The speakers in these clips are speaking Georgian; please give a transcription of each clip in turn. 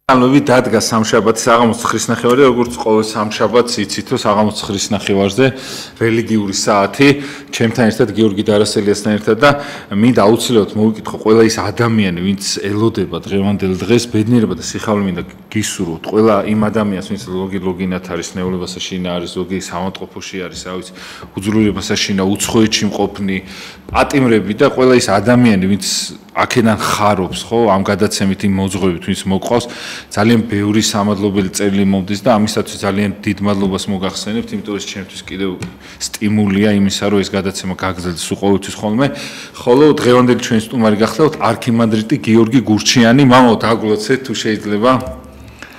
Ალოვი დადგა სამშაბათის საღამოს 9:00-ზე, როგორც ყოველ სამშაბათს იცით, რომ საღამოს 9:00-ზე რელიგიური საათი, ჩემთან ერთად გიორგი დარასელიასთან ერთად და მინდა აუცილებლად მოვიკითხო ყველა ის ადამიანი, ვინც ელოდება დღევანდელ დღეს, ბედნიერება და სიხარულე მინდა გისურვოთ. ყველა იმ ადამიანს, ვინც ლოგინათ არის, ნეულებასაშინა არის, ლოგი სამავტყოფოში არის, რა ვიცი, უძრულებასაშინა, უცხოეთში მყოფნი, პატიმრები და ყველა ის ადამიანი, ვინც აქედან ხარობს, ხო, ამ გადაცემით იმ მოძღვებით, ვინც მოყავს, ძალიან ბევრი სამადლობელი წერილი მომდის და ამისათვის ძალიან დიდ მადლობას მოგახსენებთ, იმიტომ რომ ჩემთვის კიდევ სტიმულია იმისა, რომ ეს გადაცემა გაგრძელდეს უყოველთვის ხოლმე. ხოლო დღევანდელი ჩვენი სტუმარი გახლავთ არქიმანდრიტი გიორგი გურჩიანი. მამაო, დაგულოცეთ თუ შეიძლება.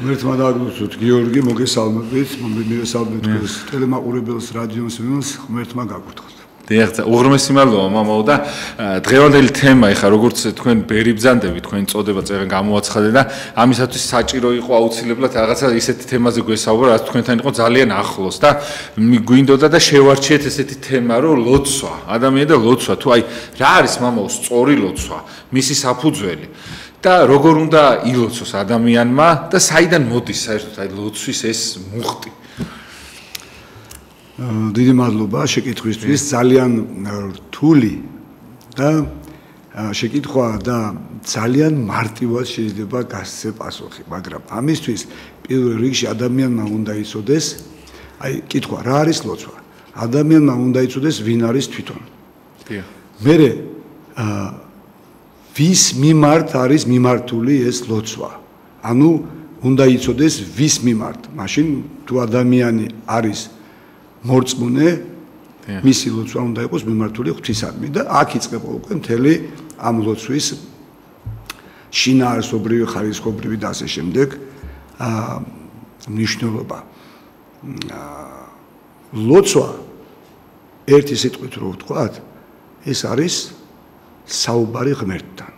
ღმერთმა დაგულოცოთ გიორგი, მოგესალმებით, მოგესალმებით ტელემაყურებელს, რადიოსმენელს, ღმერთმა გაგუთხოთ. დიახ, უღრმესი მადლობა მამაო და დღევანდელი თემა ეხა როგორც თქვენ ბერი ბრძანდები, თქვენ წოდება წერენ გამოაცხადე და ამისათვის საჭირო იყო აუცილებლად რაღაცა ისეთი თემაზე გვესაუბრო, რაც თქვენთან იყო ძალიან ახლოს და გვინდოდა და შევარჩიეთ ესეთი თემა, რომ ლოცვა, ადამიანი და ლოცვა, თუ აი რა არის მამაო სწორი ლოცვა, მისი საფუძველი და როგორ უნდა ილოცოს ადამიანმა და საიდან მოდის საერთოდ აი ლოცვის ეს მუხტი. დიდი მადლობა შეკითხვისთვის, ძალიან რთული და შეკითხვა და ძალიან მარტივად შეიძლება გასცე პასუხი, მაგრამ ამისთვის პირველ რიგში ადამიანმა უნდა იცოდეს, აი კითხვა, რა არის ლოცვა? ადამიანმა უნდა იცოდეს, ვინ არის თვითონ. მერე ვის მიმართ არის მიმართული ეს ლოცვა? ანუ უნდა იცოდეს ვის მიმართ. მაშინ თუ ადამიანი არის მორწმუნე, მისი ლოცვა უნდა იყოს მიმართული ღვთისადმი და აქ იწყება უკვე მთელი ამ ლოცვის შინაარსობრივი, ხარისხობრივი და ასე შემდეგ მნიშვნელობა. ლოცვა ერთი სიტყვით რო ვთქვათ, ეს არის საუბარი ღმერთთან.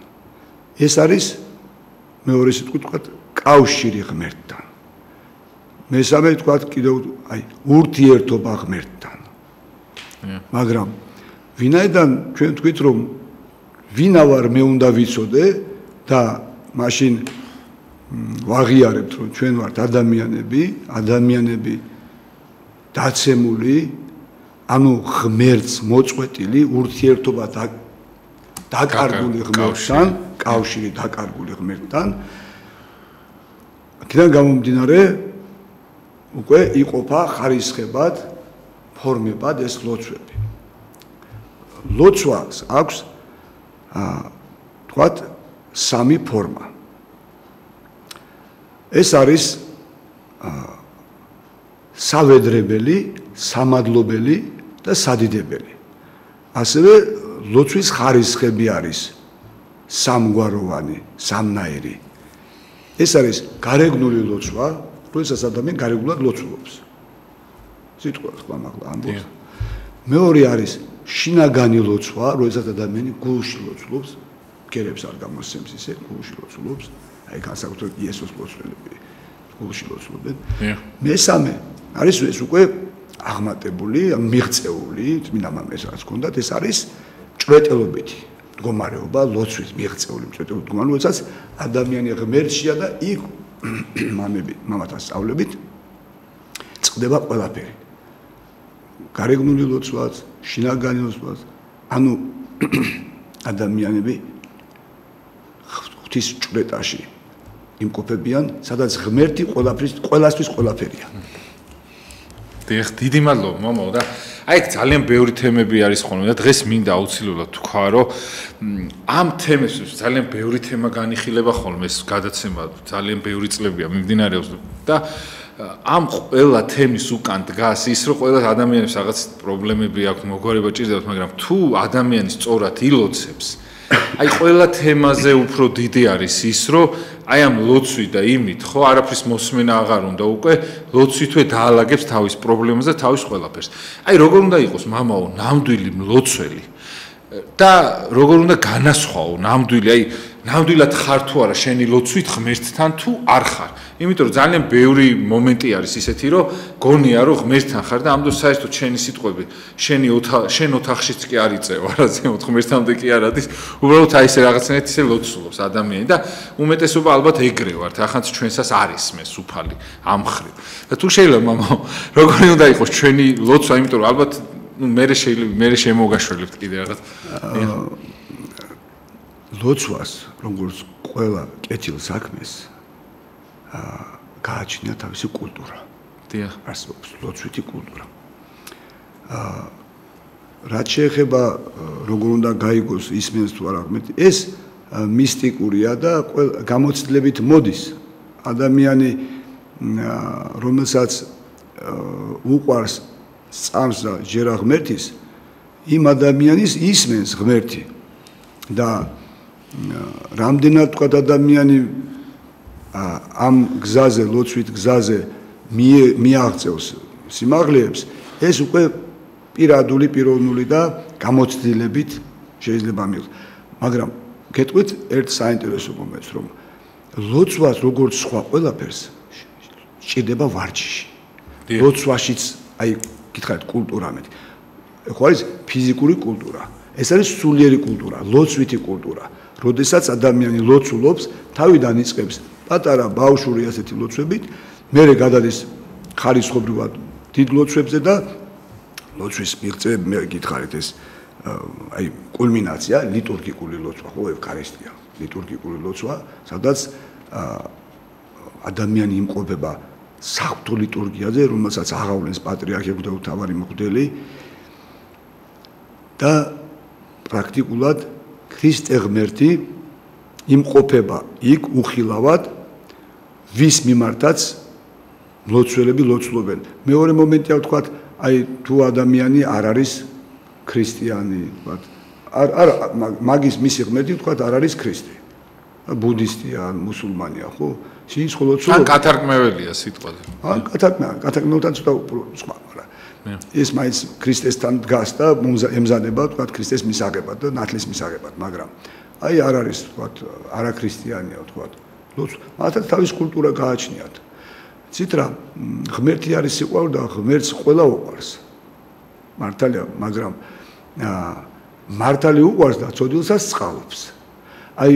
ეს არის მეორე სიტყვით ვთქვათ, კავშირი ღმერთთან. მესამე ვთქვათ კიდევ აი ურთიერთობა ღმერთთან. მაგრამ ვინაიდან ჩვენ თქვით რომ ვინა ვარ მე უნდა ვიცოდე და მაშინ ვაღიარებთ რომ ჩვენ ვართ ადამიანები დაცემული, ანუ ღმერთს მოწყვეტილი ურთიერთობა დაკარგული ღმერთთან, კავშირი დაკარგული ღმერთთან. აქედან გამომდინარე უკვე იყოფა ხარისხებად, ფორმებად ეს ლოცვები. ლოცვას აქვს თქვათ სამი ფორმა. ეს არის სავედრებელი, სამადლობელი და სადიდებელი. ასევე ლოცვის ხარისხები არის სამგვაროვანი, სამნაირი. ეს არის გარეგნული ლოცვა, როდესაც ადამიანი გარეგულად ლოცულობს. სიტყვა თქვა მაგლა ამბობს. მეორე არის შინაგანი ლოცვა, როდესაც ადამიანი გულში ლოცულობს, გერებს არ გამოსცემს ისე, გულში ლოცულობს. აი განსაკუთრებით იესოს ლოცველები გულში ლოცულობენ. მესამე არის ეს უკვე აღმატებული, მიღწეული, წმინდა მამეს რაც ჰქონდათ, ეს არის ჭვრეტელობითი მდგომარეობა, ლოცვის მიღწეული ჭვრეტელობითი მდგომარეობა, როდესაც ადამიანი ღმერთშია და იქ მამათან სწავლებით წყდება ყველაფერი. გარეგნული ლოცვაც, შინაგანი ლოცვაც, ანუ ადამიანები ღვთის ჭვრეტაში იმყოფებიან, სადაც ღმერთი ყველასთვის ყველაფერია. დიახ, დიდი მადლობა მამაო და აი ძალიან ბევრი თემები არის ხოლმე და დღეს მინდა აუცილებლად თქვა, რომ ამ თემებს ძალიან ბევრი თემა განიხილება ხოლმე ეს გადაცემა ძალიან ბევრი წლებია მიმდინარეობს და ამ ყველა თემის უკან დგას ის, რომ ყველა ადამიანს რაღაც პრობლემები აქვს, მოგვარება ჭირდება, მაგრამ თუ ადამიანი სწორად ილოცებს, აი ყველა თემაზე უფრო დიდი არის ის, რომ აი ამ ლოცვით და იმით, ხო, არაფრის მოსმენა აღარ უნდა უკვე, ლოცვითვე დაალაგებს თავის პრობლემას და თავის ყველაფერს. აი როგორ უნდა იყოს მამაო ნამდვილი მლოცველი და როგორ უნდა განასხვაო ნამდვილი, აი ნამდვილად ხარ თუ არა შენი ლოცვით ღმერთთან თუ არ ხარ. იმიტომ რომ ძალიან ბევრი მომენტი არის ისეთი, რომ გონია რომ ღმერთთან ხარ და ამ დროს საერთოდ შენი სიტყვები შენ ოთახშიც კი არ იწევა, რა ზემოთ ღმერთამდე კი არ ადის. უბრალოდ აი ესე რაღაცნაირად ისე ლოცულობს ადამიანი და უმეტესობა ალბათ ეგრე ვართ. ახანც ჩვენსას არის მე სუფალი ამ ხრივ. და თუ შეიძლება მამო, როგორი უნდა იყოს ჩვენი ლოცვა, იმიტომ რომ ალბათ მე შემოგაშველებთ კიდე რაღაც. ლოცვას, როგორც ყველა კეთილ საქმეს, გააჩნია თავისი კულტურა. დიახ. არსებობს ლოცვითი კულტურა. რაც შეეხება როგორ უნდა გაიგოს ისმენს თუ არა ღმერთი, ეს მისტიკურია და გამოცდილებით მოდის. ადამიანი, რომელსაც უყვარს სწამს და ჯერა ღმერთის, იმ ადამიანის ისმენს ღმერთი და რამდენად თქვა ადამიანი ამ გზაზე, ლოცვით გზაზე მიაღწევს სიმაღლეებს, ეს უკვე პიროვნული და გამოცდილებით შეიძლება მიიღოს. მაგრამ გეტყვით ერთ საინტერესო მომენტს, რომ ლოცვას როგორც სხვა ყველაფერს სჭირდება ვარჯიში. ლოცვაშიც აი გითხარით კულტურა მეტი. ხო არის ფიზიკური კულტურა. ეს არის სულიერი კულტურა, ლოცვითი კულტურა. როდესაც ადამიანი ლოცულობს, თავიდან იწყებს პატარა ბავშვური ასეთი ლოცვებით, მერე გადადის ხარისხობრივად დიდ ლოცვებზე და ლოცვის მიღწე მე გითხარით ეს აი კულმინაცია, ლიტურგიკული ლოცვა, ხო, ევქარისტია, ლიტურგიკული ლოცვა, სადაც ადამიანი იმყოფება საღვთო ლიტურგიაზე, რომელსაც აღავლენს პატრიარქი და თავარი მღვდელი და პრაქტიკულად ქრისტე ღმერთი იმყოფება იქ უხილავად, ვის მიმართაც ლოცველები ლოცულობენ. მეორე მომენტია ვთქვათ, აი თუ ადამიანი არ არის ქრისტიანი, ვთქვათ, არ მაგის მისი ღმერთი ვთქვათ არ არის ქრისტე. ბუდისტია, მუსულმანია, ხო? ის ხო ლოცულობს. ან კათარგმნელია სიტყვაზე. კათარგმნელთან ცოტა სხვა, მაგრამ ეს მაინც ქრისტესთან დგას და ემზადება, ვთქვათ, ქრისტეს მისაღებად და ნათლის მისაღებად, მაგრამ აი არ არის, ვთქვათ, არაქრისტიანია, ვთქვათ. მათაც თავის კულტურა გააჩნიათ. ცით რა, ღმერთი არის სიყვარული და ღმერთს ყველა უყვარს. მართალია, მაგრამ მართალი უყვარს და ცოდილსაც წყალობს. აი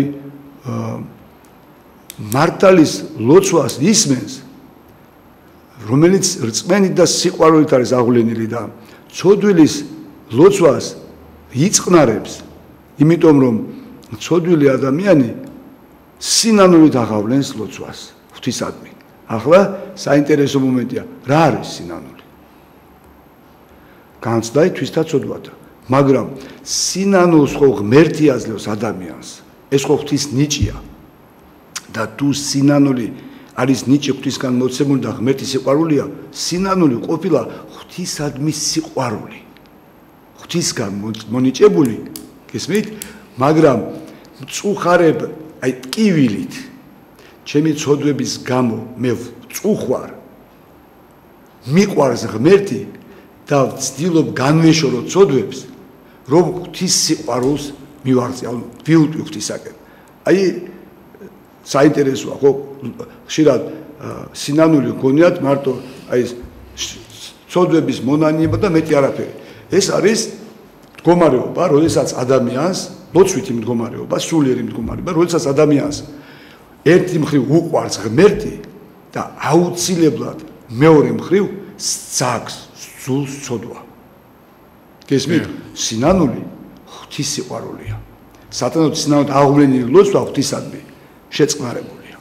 მართალის ლოცვას ისმენს, რომელიც რწმენით და სიყვარულით არის აღვლენილი და ცოდვილის ლოცვას იწყნარებს, იმიტომ რომ ცოდვილი ადამიანი სინანულით აღავლენს ლოცვას ღვთისადმი. ახლა საინტერესო მომენტია, რა არის სინანული? განცდა თვისთა ცოდვათა, მაგრამ სინანულს ხო ღმერთი აძლევს ადამიანს, ეს ხო ღვთის ნიჭია. და თუ სინანული არის ნიჭი ღვთისგან მოცემული და ღმერთის სიყვარულია, სინანული ყოფილა ღვთისადმი სიყვარული. ღვთისგან მონიჭებული, გესმით? მაგრამ მწუხარებ, აი ტკივილით, ჩემი ცოდვების გამო მე მწუხვარ, მიყვარს ღმერთი და ვცდილობ განვეშორო ცოდვებს, რომ ღვთის სიყვარულს მივაღწი, ანუ ვიუტყვი ღვთისაკენ. აი საინტერესოა, ხო, ხშირად სინანული გონიათ მარტო აი ცოდვების მონანიება და მეტი არაფერი. ეს არის მდგომარეობა, როდესაც ადამიანს ლოცვითი მდგომარეობა, სულიერი მდგომარეობა, როდესაც ადამიანს ერთი მხრივ უყვარს ღმერთი და აუცილებლად მეორე მხრივ სძაგს სულს ცოდვა. გესმით? სინანული ღვთის სიყვარულია. სატანოდ სინანულად აღვლენილი ლოცვა ღვთისადმი შეწყნარებულია.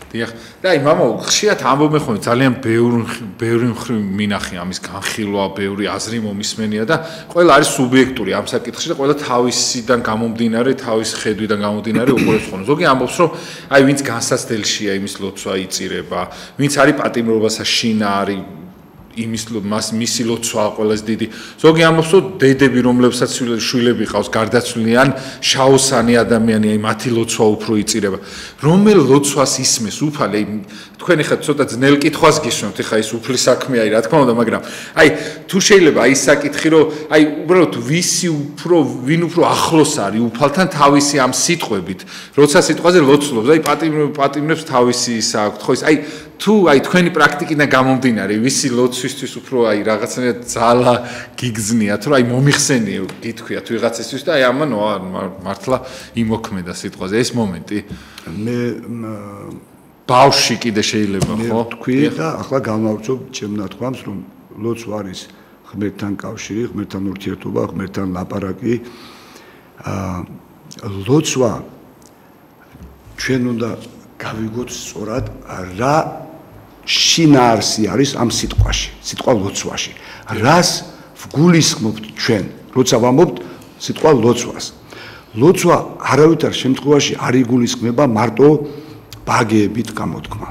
დიახ. და აი მამო, ხშირად ამბობენ ხოლმე ძალიან ბევრი მხრივ მინახი ამის განხილვა, ბევრი აზრი მომისმენია და ყველა არის სუბიექტური ამ საკითხში და ყველა თავისიდან გამომდინარე, თავის ხედვიდან გამომდინარე უყურებს ხოლმე. ზოგი ამბობს, რომ აი ვინც განსაცდელშია იმის ლოცვა იწირება, ვინც არის პატიმრობასა შინა არის მისი ლოცვა ყველას დიდი. ზოგი ამბობს, რომ დედები, რომლებსაც შვილები ყავს, გარდაცვლიან, შაოსანი ადამიანი, აი მათი ლოცვა უფრო იწირება. რომელ ლოცვას ისმის უფალი, თქვენ ხა ცოტა ძნელ კითხვას გისვენთ, ხა ის უფლის საქმეა, რა თქმა უნდა, მაგრამ აი თუ შეიძლება აი საკითხი, რომ აი უბრალოდ ვინ უფრო ახლოს არის უფალთან თავისი ამ სიტყვებით, როცა სიტყვაზე ლოცულობს, აი პატიმრებს თავისი ისა აქვს, ხო ის აი თუ აი თქვენი პრაქტიკიდან გამომდინარე, ვისი ლოცვისთვის უფრო აი რაღაცნაირად ძალა გიგზნიათ, რომ აი მომიხსენიო, გითქვიათ ვიღაცისთვის და აი ამან მართლა იმოქმედა სიტყვაზე ეს მომენტი. მე ბავში კიდე შეიძლება, ხო? თქვი და ახლა გამავწობ ჩემ ნათქვამს, რომ ლოცვა არის ღმერთთან კავშირი, ღმერთთან ურთიერთობა, ღმერთთან ლაპარაკი. ლოცვა ჩვენ უნდა გავიგოთ სწორად რა შინაარსი არის ამ სიტყვაში, სიტყვა ლოცვაში. რას ვგულისხმობთ ჩვენ, როცა ვამბობთ სიტყვა ლოცვას. ლოცვა არავითარ შემთხვევაში არ იგულისხმება მარტო ბაგეებით გამოთქმა.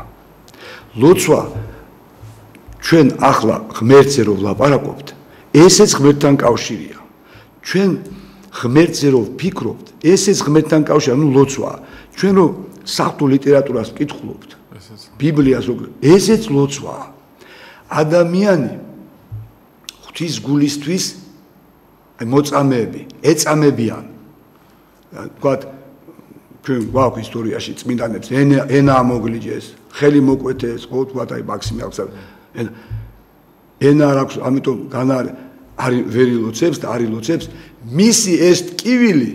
ლოცვა ჩვენ ახლა ღმერთზე რო ვლაპარაკობთ, ესეც ღმერთთან კავშირია. ჩვენ ღმერთზე რო ვფიქრობთ, ესეც ღმერთთან კავშირია, ანუ ლოცვაა. ჩვენ რო საღვთო ლიტერატურას ვკითხულობთ, ბიბლიას რო, ესეც ლოცვაა. ადამიანი ღვთის გულისთვის აი მოწამეები, ეწამებიან. ვთქვათ, ჩვენ გვაქვს ისტორიაში წმინდანებს ენა ამოგლიჯეს, ხელი მოკვეთეს, ხო ვთქვათ, აი მაქსიმე აქვს. ენა არ აქვს, ამიტომ არ ვერ ილოცებს და არ ილოცებს. მისი ეს ტკივილი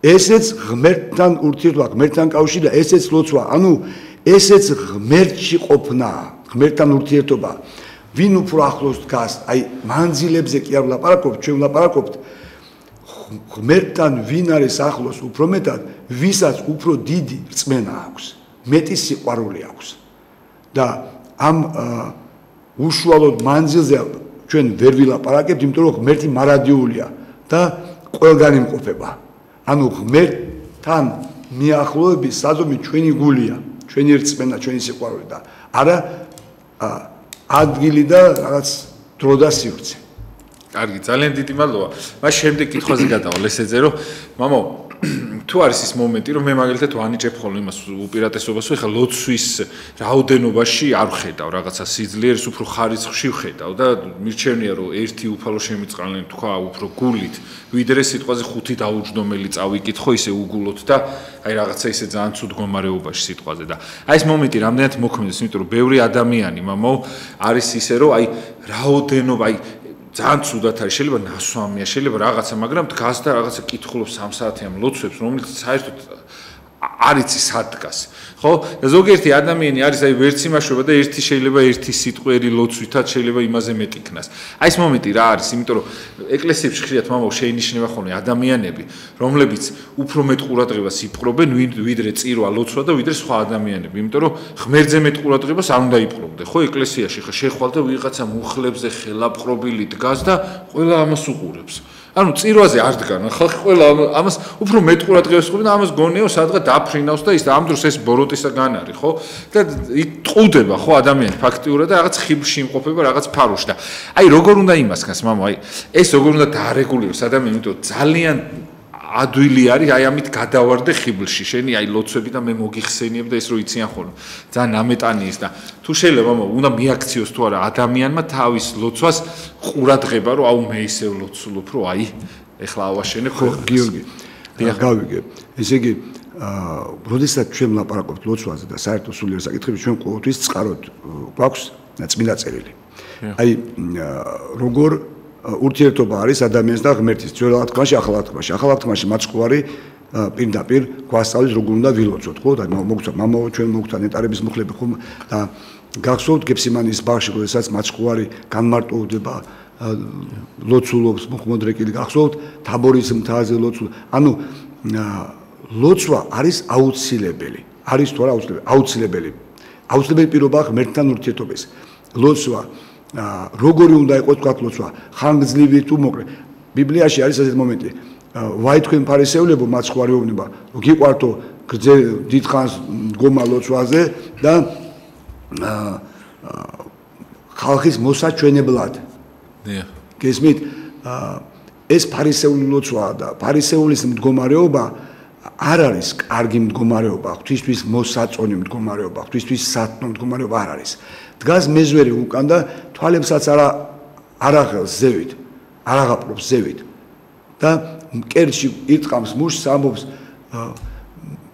ესეც ღმერთთან ურთიერთობა, ღმერთთან კავშირია, ესეც ლოცვა, ანუ ესეც ღმერთში ყოფნა, ღმერთთან ურთიერთობა. ვინ უფრო ახლოს დგას, აი მანძილებზე კი არ ვლაპარაკობთ, ჩვენ ვლაპარაკობთ ღმერთთან ვინ არის ახლოს უფრო მეტად, ვისაც უფრო დიდი რწმენა აქვს, მეტი სიყვარული აქვს. და ამ უშუალოდ მანძილზე ჩვენ ვერ ვილაპარაკებთ, იმიტომ რომ ღმერთი მარადიულია და ყველგან იმყოფება. ანუ ღმერთთან მიახლოების საზომი ჩვენი გულია, ჩვენი რწმენა, ჩვენი სიყვარული და არა ადგილი და რაღაც დრო და სივრცე. კარგი, ძალიან დიდი მადლობა. მას შემდეგ კითხვაზე გადავალ ესეზე, რომ მამო, თუ არის ის მომენტი, რომ მე მაგალითად ვანიჭებ ხოლმე იმას უპირატესობას, რომ ეხლა ლოცვის რაოდენობაში არ ვხედავ რაღაცა სიძლიერს, უფრო ხარისხში ვხედავ და მირჩევნია, რომ ერთი უფალო შემიწყალენ თქვა უფრო გულით, ვიდრე სიტყვაზე 5 დაუჯდომელი წავიკითხო, ისე უგულოთ და აი რაღაცა ისე ძალიან ცუდ მდგომარეობაში სიტყვაზე და აი ეს მომენტი რამდენად მოქმედებს, იმიტომ რომ ბევრი ადამიანი მამო არის ისე, რომ აი რაოდენობა, აი ძალიან ცუდად არის, შეიძლება ნასვამია, შეიძლება რაღაცა, მაგრამ დგას და რაღაცა კითხულობს 3 საათიან ლოცვებს, რომელიც საერთოდ არ იცი სად დგას. ხო? და ზოგიერთი ადამიანი არის აი ვერც იმაშვება და ერთი შეიძლება ერთი სიტყვერი ლოცვითაც შეიძლება იმაზე მეტიქნას. აი ეს მომენტი რა არის? იმიტომ რომ ეკლესიებში ხშირად მამაო შეინიშნება ხოლმე ადამიანები, რომლებიც უფრო მეტ ყურადღებას იპყრობენ ვიდრე წირვა, ლოცვა და ვიდრე სხვა ადამიანები. იმიტომ რომ ღმერთზე მეტ ყურადღებას არ უნდა იპყრობდე. ხო, ეკლესიაში ხა შეხვალ და ვიღაცა მუხლებზე ხელაპყრობილი დგას და ყველა ამას უყურებს. ანუ წირვაზე არ დგან, ხალხი ყველა ამას უფრო მეტ ყურადღებას უთმობს და ამას გონიო სადღაც დაფრინავს და ის და ამ დროს ეს ბოროტისაგან არის, ხო? და ტყუდება, ხო, ადამიანი ფაქტიურად და რაღაც ხიბლში იმყოფება, რაღაც ფაროში და აი როგორ უნდა იმასქნას, მამო, აი ეს როგორ უნდა დაარეგულიროს ადამიანი, იმიტომ ძალიან ადვილი არის აი ამით გადავარდე ხიბლში, შენი აი ლოცვები და მე მოგიხსენიებ და ეს რო იციან ხოლმე. ძალიან ამეტანი ის და თუ შეიძლება მამო, უნდა მიაქციოს თუ არა ადამიანმა თავის ლოცვას ყურადღება, რომ აუ მე ისევ ლოცულობ, რომ აი ეხლა ავაშენე ხო, გიორგი. გავიგე. ესე იგი, როდესაც ჩვენ ვლაპარაკობთ ლოცვაზე და საერთო სულიერ საკითხებში, ჩვენ ყოველთვის წყაროთ გვაქვს წმინდა წერილი. აი როგორ ურთიერთობა არის ადამიანს და ღმერთის ძველ აღთქმაში, ახალ აღთქმაში. ახალ აღთქმაში მაცხოვარი პირდაპირ გვასწავლის როგორ უნდა ვილოცოთ, ხო? და მოგწვა, მამაო, ჩვენ მოგწვა ნეტარების მუხლები ხომ და გახსოვთ გეფსიმანის ბაღში, როდესაც მაცხოვარი განმარტოვდება ლოცულობს მუხმოდრეკილი, გახსოვთ თაბორის მთაზე ლოცულ. ანუ ლოცვა არის აუცილებელი. არის თუ არა აუცილებელი. აუცილებელი პირობა ღმერთთან ურთიერთობის. ლოცვა როგორი უნდა იყოს თქვა ლოცვა, ხანგრძლივი თუ მოკლე. ბიბლიაში არის ესეთი მომენტი. ვაი თქვენ ფარისეულებო, მაცხოვარიობნება, გიყვართო დიდხანს მდგომა ლოცვაზე და ხალხის მოსაჩვენებლად. გესმით? ეს ფარისეული ლოცვაა და ფარისეულის მდგომარეობა არ არის კარგი მდგომარეობა, ღვთისთვის მოსაწონი მდგომარეობა, ღვთისთვის სათნო მდგომარეობა არ არის. დგას მეზვერი უკან და თვალებსაც არ აღელს ზევით, არ აღაპრობს ზევით. და მკერდში ირტყამს მუშს ამბობს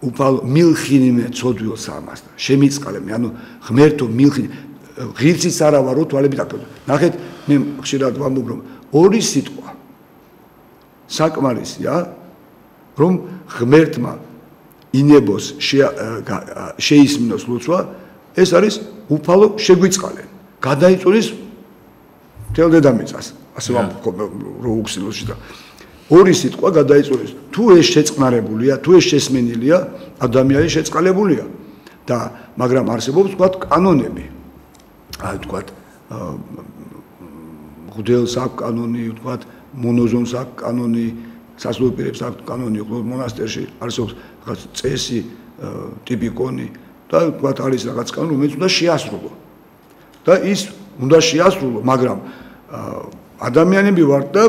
უფალო მილხინიმე ცოდვილს ამას და შემიწყალე მე ანუ ღმერთო მილხინი ღირსიც არა ვარო თვალები დაკეთო. ნახეთ მე ხშირად ვამბობ რომ ორი სიტყვა საკმარისია რომ ღმერთმა ინებოს შეისმინოს ლოცვა ეს არის უფალო შეგვიწყალენ გადაიწურის მთელ დედამიწას ასე ვამბობ რო უხსნილოში და ორი სიტყვა გადაიწურის თუ ეს შეწყნარებულია თუ ეს შესმენილია ადამიანი შეწყალებულია და მაგრამ არსებობს თქვათ კანონები აი თქვათ მღვდელს აქვს კანონი თქვათ მონოზონს აქვს კანონი სასულიერო პირებს აქვს კანონი მონასტერში არსებობს რაღაც წესი ტიპიკონი და თქვათ არის რაღაც კანონი რომელიც უნდა შეასრულო და ის უნდა შეასრულო მაგრამ ადამიანები ვართ და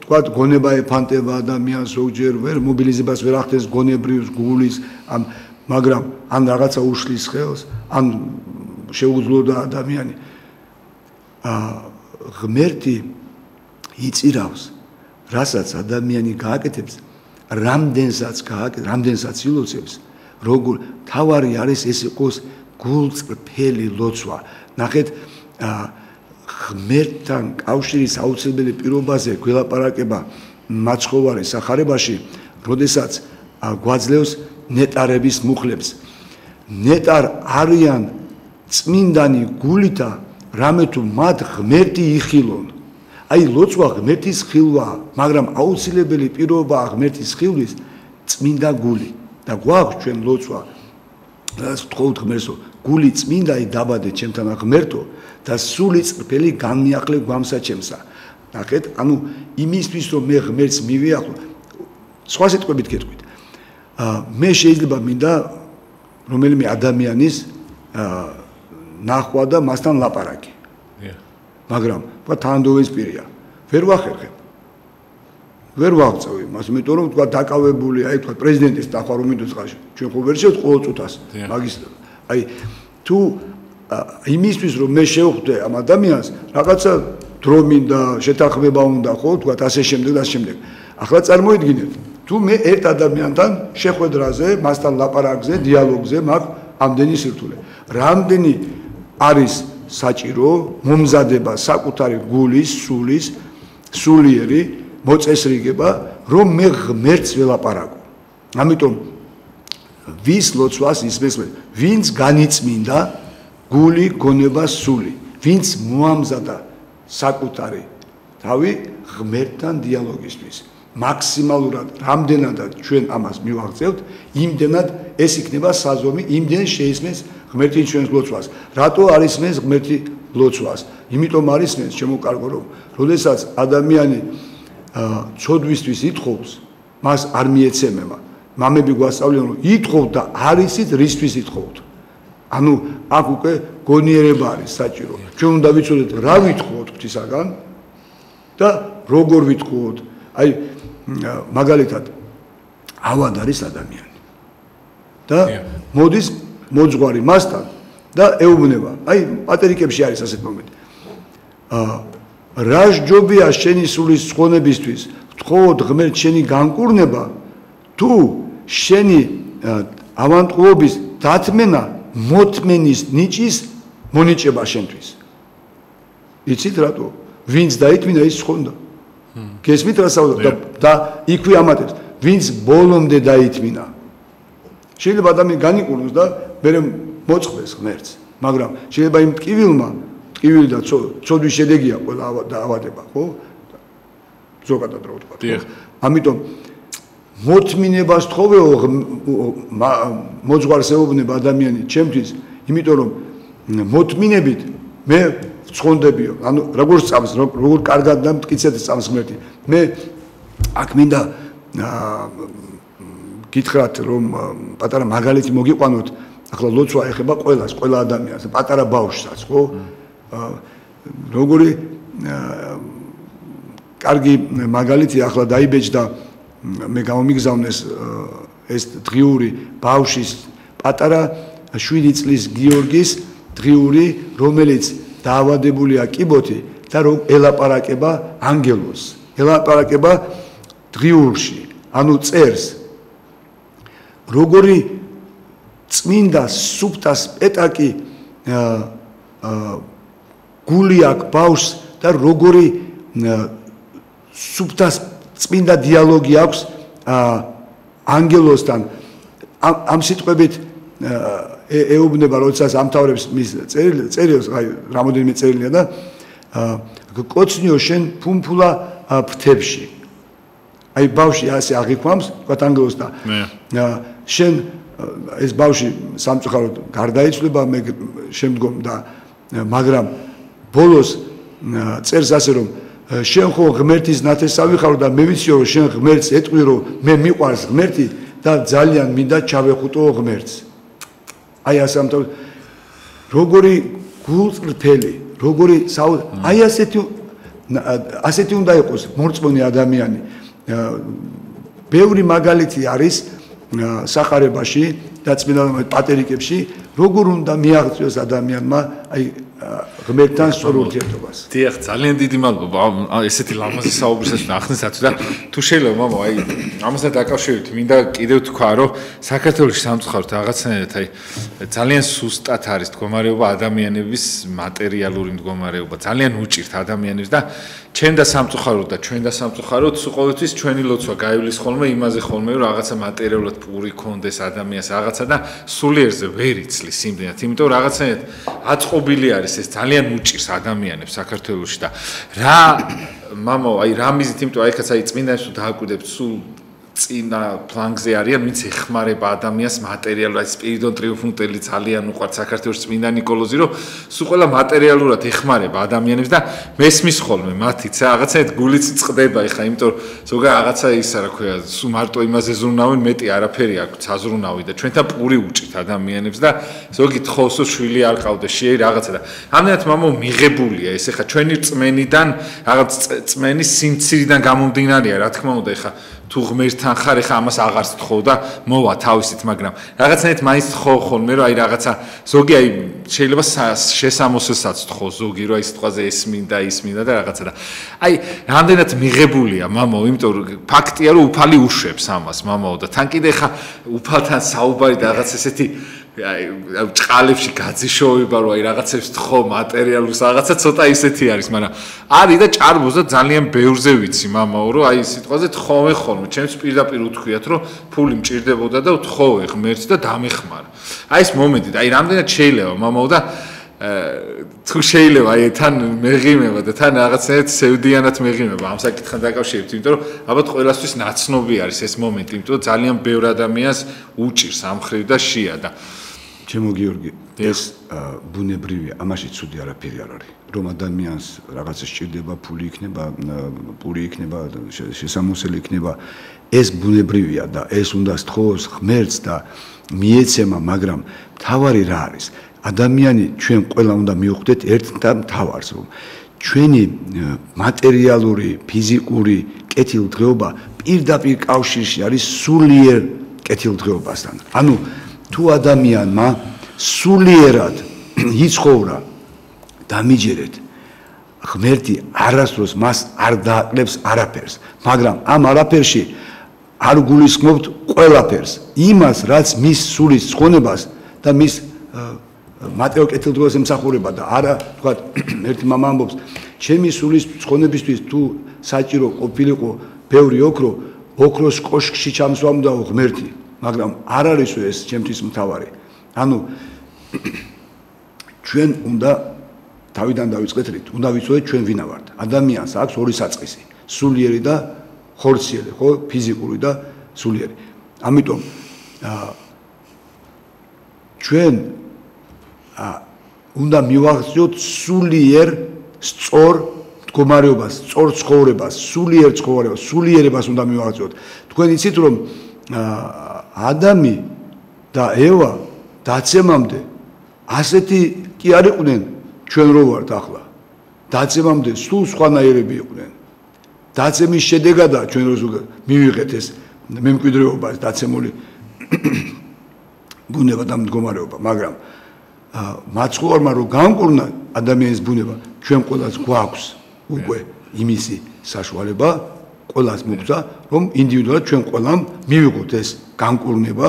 თქვათ გონება ეფანტება ადამიანს ზოგჯერ ვერ მობილიზებას ვერ ახდენს გონებრივს გულის მაგრამ ან რაღაცა უშლის ხელს ან შეუძლოდა ადამიანი ღმერთი იწირავს რასაც ადამიანი გააკეთებს რამდენსაც ილოცებს როგორ თავარი არის ეს იყოს გულწრფელი ლოცვა ნახეთ ღმერთთან კავშირის აუცილებელი პირობაზე გველაპარაკება მაცხოვრის სახარებაში როდესაც გვაძლევს ნეტარების მუხლებს ნეტარ არიან წმინდანი გულითა რამე თუ მათ ღმერთი იხილონ აი ლოცვა ღმერთის ხილვა მაგრამ აუცილებელი პირობაა ღმერთის ხილვის წმინდა გული და გვაქვს ჩვენ ლოცვა რაც ვთხოვთ ღმერთო გული წმინდა დაბადე ჩემთან ღმერთო და სული წრფელი განმიახლე გვამსაჩემსა ნახეთ ანუ იმისთვის რომ მე ღმერთს მივიახლო სხვა სიტყვებით გეტყვით მე შეიძლება მინდა რომელიმე ადამიანის ნახვა და მასთან ლაპარაკი მაგრამ თქვა თანადოების პირია ვერ ვახერხებ ვერ ვაღწევი მას იმიტომ რომ თქვა დაკავებულია აი თქვა პრეზიდენტის ნახვა რომ მინდოს ხაში ჩვენ ხო ვერ შევხვდეთ ყოველ წუთას მაგის აი თუ იმისთვის რომ მე შევხვდე ამ ადამიანს რაღაცა დრო მინდა შეთანხმება უნდა ხო თქვა ასე შემდეგ და ასე შემდეგ ახლა წარმოიდგინეთ თუ მე ერთ ადამიანთან შეხვედრაზე მასთან ლაპარაკზე დიალოგზე მაქვს ამდენი სირთულე რამდენი არის საჭირო მომზადება საკუთარი გულის სულის სულიერი მოწესრიგება რომ მე ღმერთს ველაპარაკო ამიტომ ვის ლოცვას ისმის ვინც განიწმინდა გული გონება სული ვინც მოამზადა საკუთარი თავი ღმერთთან დიალოგისთვის მაქსიმალურად რამდენადაც ჩვენ ამას მივაღწევთ იმდენად ეს იქნება საზომი იმდენ შეისმის ღმერთი ჩვენს ლოცვას რატო არის მეს ღმერთი ლოცვას იმიტომ არის მეს შემოკარგო რომ როდესაც ადამიანი ცოდვისთვის ითხოვს მას არ მიეცემება მამები გვასწავლიან რომ ითხოვთ და არისით რისთვის ითხოვთ ანუ აქ უკვე გონიერება არის საჭირო ჩვენ უნდა ვიცოდეთ რა ვითხოვთ ღვთისაგან და როგორ ვითხოვთ აი მაგალითად ავად არის ადამიანი და მოდის მოძღვარი მასთან და ეუბნება აი პატერიკებში არის ასეთ მომენტი რა ჯობია შენი სულის ცხონებისთვის ვთხოვოთ ღმერთ შენი განკურნება თუ შენი ავანტყუობის დათმენა მოთმენის ნიჭის მონიჭება შენთვის იცით რატო ვინც დაითმინა ის ცხონდა გესმით რა საუბარია და იქვე ამატებს ვინც ბოლომდე დაითმინა შეიძლება ადამიანი განიკურნოს და მერე მოწყდეს ღმერთს მაგრამ შეიძლება იმ ტკივილი და ცოდვის შედეგია ყველა ავადება ხო ზოგადად რა ვთქვა ამიტომ მოთმინებას თხოვეო მოძღვარს ეუბნება ადამიანი ჩემთვის იმიტომ რომ მოთმინებით მე ცხონდებიო ანუ როგორ წამს როგორ კარგად და მტკიცედ წამს ღმერთი მე აქ მინდა გითხრათ რომ პატარა მაგალითი მოგიყვანოთ ახლა ლოცვა ეხება ყველას ყველა ადამიანს პატარა ბავშვსაც ხო როგორი კარგი მაგალითი ახლა დაიბეჭდა მე გამომიგზავნეს ეს დღიური ბავშვის პატარა 7 წლის გიორგის დღიური რომელიც დაავადებულია კიბოთი და ელაპარაკება ანგელოზს ელაპარაკება დღიურში ანუ წერს როგორი წმინდა სუფთა სპეტაკი გული აქვს ბავშვს და როგორი სუფთა წმინდა დიალოგი აქვს ანგელოსთან ამ სიტყვებით ეუბნება როდესაც ამთავრებს მის წერილს აი რამოდენიმე წერილია და კოცნიო შენ ფუმფულა ფრთებში აი ბავშვი ასე აღიქვამს თქვა ანგელოს და შენ ეს ბავშვი სამწუხაროდ გარდაიცვლება მე შემდგომ და მაგრამ ბოლოს წერს ასე რომ შენ ხო ღმერთის ნათესავი ხარო და მე ვიცი რომ შენ ღმერთს ეტყვი რომ მე მიყვარს ღმერთი და ძალიან მინდა ჩავეხუტო ღმერთს აი ასე ამთავრებს როგორი გულწრფელი როგორი აი ასეთი უნდა იყოს მორწმუნე ადამიანი ბევრი მაგალითი არის სახარებაში და წმინდა პატერიკებში როგორ უნდა მიაღწიოს ადამიანმა აი ღმერთთან სწორ ურთიერთობას. დიახ, ძალიან დიდი მადლობა ესეთი ლამაზი საუბრისას ნახნისათვის და თუ შეიძლება მამო აი ამასთან დაკავშირებით მინდა კიდევ თქვა რომ საქართველოს სამწუხაროდ რაღაცნაირად აი ძალიან სუსტად არის მდგომარეობა ადამიანების მატერიალური მდგომარეობა ძალიან უჭირთ ადამიანებს და ჩვენ და სამწუხაროდ ყოველთვის ჩვენი ლოცვა გაივლის ხოლმე იმაზე ხოლმე რომ რაღაცა მატერიალურად პური კონდეს ადამიანს რაღაცა და სულიერზე ვერ იცლის იმდენად იმიტომ რაღაცნაირად აწყობილი არის ეს ძალიან უჭირს ადამიანებს საქართველოში და რა მამო აი რა მიზით იმიტომ აი ხაც აი წმინდანებს თუ დააკვირდებთ სულ წინა ფლანგზე არიან ვინც ეხმარება ადამიანს მატერიალურად სპირიდონ ტრიუმფუნტელი ძალიან უყვართ საქართველოს წმინდა ნიკოლოზი რომ სულ ყველა მატერიალურად ეხმარება ადამიანებს და მესმის ხოლმე მათიც რაღაცაეთ გულიც წყდება ეხა იმიტომ რომ ზოგადად რაღაცა ისა რა ქვია სულ მარტო იმაზე ზრუნავენ მეტი არაფერი აქვს საზრუნავი და ჩვენთან პური უჭით ადამიანებს და ზოგი თხოვს რომ შვილი არ ყავდეს შეი რაღაცა და ამდენად მამო მიღებულია ეს ეხა ჩვენი წმენიდან რაღაც წმენის სიმცირიდან გამომდინარეა რა თქმა უნდა ეხა თუ ღმერთთან ხარ ეხა ამას აღარს თხოვ და მოვა თავისით მაგრამ რაღაცნაირად მაინც თხოვ ხოლმე რომ აი რაღაცა ზოგი აი შეიძლება შესამოსესაც თხოვ ზოგი რომ აი სიტყვაზე ისმინდა და რაღაცა და აი რამდენად მიღებულია მამო იმიტომ რომ ფაქტია რომ უფალი უშვებს ამას მამაო და თან კიდე ეხა უფალთან საუბარი და რაღაც ესეთი აი ჭყალებში გაძიშოვება რომ აი რაღაცებს თხოვ მატერიალურს რაღაცა ცოტა ისეთი არის მაგრამ არის და ჭარბობს და ძალიან ბევრზე ვიცი მამაო რომ აი სიტყვაზე თხოვე ხოლმე ჩემს პირდაპირ უთქვიათ რომ ფული მჭირდებოდა და თხოვე ღმერთს და დამეხმარა აი ეს მომენტი და აი რამდენად შეიძლება მამაო და თუ შეიძლება აი თან მეღიმება და თან რაღაცნაირად სევდიანად მეღიმება ამ საკითხთან დაკავშირებით იმიტომ რომ ალბათ ყველასთვის ნაცნობი არის ეს მომენტი იმიტომ რომ ძალიან ბევრ ადამიანს უჭირს ამ ხრივ და შია და ჩემო გიორგი ეს ბუნებრივია ამაში ცუდი არაფერი არ არის რომ ადამიანს რაღაცა სჭირდება ფული იქნება პური იქნება შესამოსელი იქნება ეს ბუნებრივია და ეს უნდა სთხოვოს ღმერთს და მიეცემა მაგრამ თავარი რა არის ადამიანი ჩვენ ყველა უნდა მივხვდეთ ერთ და მთავარს რომ ჩვენი მატერიალური ფიზიკური კეთილდღეობა პირდაპირ კავშირში არის სულიერ კეთილდღეობასთან ანუ თუ ადამიანმა სულიერად იცხოვრა დამიჯერეთ ღმერთი არასდროს მას არ დააკლებს არაფერს მაგრამ ამ არაფერში არ გულისხმობთ ყველაფერს იმას რაც მის სულის ცხონებას და მის მატერიალურ კეთილდღეობას ემსახურება და არა თქვა ერთი მამა ამბობს ჩემი სულის ცხონებისთვის თუ საჭირო ყოფილიყო ბევრი ოქროს კოშკში ჩამსვამდა ღმერთი მაგრამ არ არის ეს ჩემთვის მთავარი ანუ ჩვენ უნდა თავიდან დავიწყეთ რით უნდა ვიცოდეთ ჩვენ ვინა ვართ ადამიანს აქვს ორი საწყისი სულიერი და ხორციელი ხო ფიზიკური და სულიერი ამიტომ ჩვენ უნდა მივაღწიოთ სულიერ სწორ მდგომარეობას სწორ ცხოვრებას სულიერ ცხოვრებას სულიერებას უნდა მივაღწიოთ თქვენ იცით რომ ადამი და ევა დაცემამდე ასეთი კი არ იყვნენ ჩვენ რო ვართ ახლა დაწევამდე სულ სხვანაირები იყვნენ. დაწემის შედეგადაა ჩვენ რო მივიღეთ ეს მემკვიდრეობას დაცემული ბუნება და მდგომარეობა, მაგრამ მაცხოვარმა რო განკურნა ადამიანის ბუნება, ჩვენ ყველას გვაქვს უკვე იმისი საშუალება, ყველას მოგცა, რომ ინდივიდუალურად ჩვენ ყველამ მივიღოთ ეს განკურნება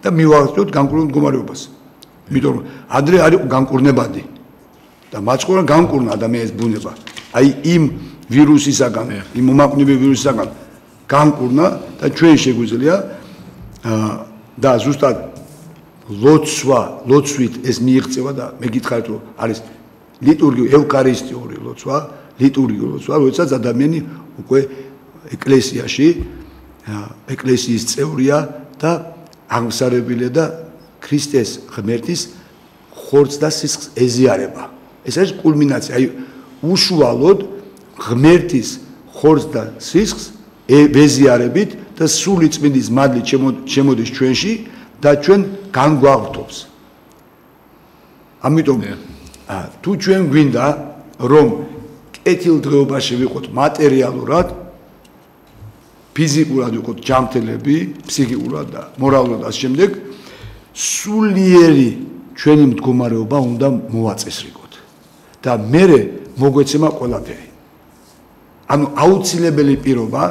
და მივაღწიოთ განკურნებულ მდგომარეობას. იმიტომ რომ ადრე არ იყო განკურნებადი და მაცხოვარმა განკურნა ადამიანის ბუნება. აი იმ ვირუსისაგან, იმ მომაკვდინებელი ვირუსისაგან განკურნა და ჩვენ შეგვიძლია და ზუსტად ლოცვით ეს მიიღწევა და მე გითხარით რომ არის ლიტურგიული ევქარისტიური ლოცვა, ლიტურგიული ლოცვა, როდესაც ადამიანი უკვე ეკლესიაში, ეკლესიის წევრია და აღმსარებელია და ქრისტეს ღმერთის ხორცს და სისხლს ეზიარება. ეს არის კულმინაცია, აი უშუალოდ ღმერთის ხორცს და სისხლს ვეზიარებით და სული წმინდის მადლით შემოდის ჩვენში და ჩვენ განგვაღვთობს. ამიტომ თუ ჩვენ გვინდა რომ კეთილდღეობაში ვიყოთ მატერიალურად, ფიზიკურად ვიყოთ ჯანმრთელები, ფსიქიკურად და მორალურად და შემდეგ სულიერი ჩვენი მდგომარეობა უნდა მოვაწესრიგოთ და მერე მოგვეცემა ყველაფერი. ანუ აუცილებელი პირობა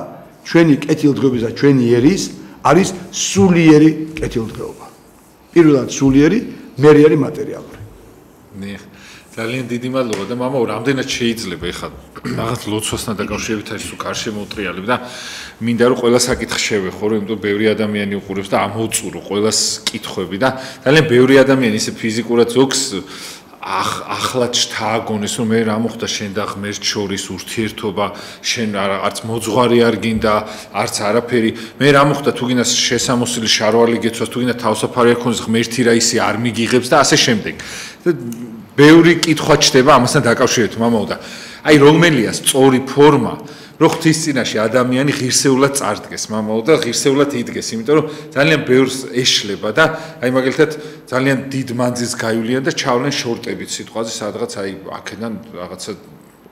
ჩვენი კეთილდღეობის და ჩვენი ერის არის სულიერი კეთილდღეობა. პირველად სულიერი, მერე არის მატერიალური. ნე ძალიან დიდი მადლობა და მამაო, რამდენად შეიძლება ეხლა რაღაც ლოცვასთან დაკავშირებით არის თუ კარ შემოუტრიალებ და მინდა რომ ყველა საკითხი შევეხო, რომ იმიტომ ბევრი ადამიანი უყურებს და ამოვწურო ყველას კითხვები და ძალიან ბევრი ადამიანი ისე ფიზიკურად ზოგს ახლად შთააგონეს რომ მე რა მოხდა შენ და ღმერთს შორის ურთიერთობა, შენ არც მოძღვარი არ გინდა, არც არაფერი, მე რა მოხდა თუ გინდა შესამოსილი შარვალი გეცვას, თუ გინდა თავსაფარი არ ქონდეს ღმერთი რა ისე არ მიგიღებს და ასე შემდეგ. და ბევრი კითხვა ჩდება ამასთან დაკავშირებით, მამაო და აი რომელია სწორი ფორმა რო ღვთის წინაშე ადამიანი ღირსეულად წარდგეს, მამაო და ღირსეულად იდგეს, იმიტომ რომ ძალიან ბევრს ეშლება და აი მაგალითად ძალიან დიდ მანძილს გაივლიან და ჩავლენ შორტებით სიტყვაზე სადღაც აი აქედან რაღაცა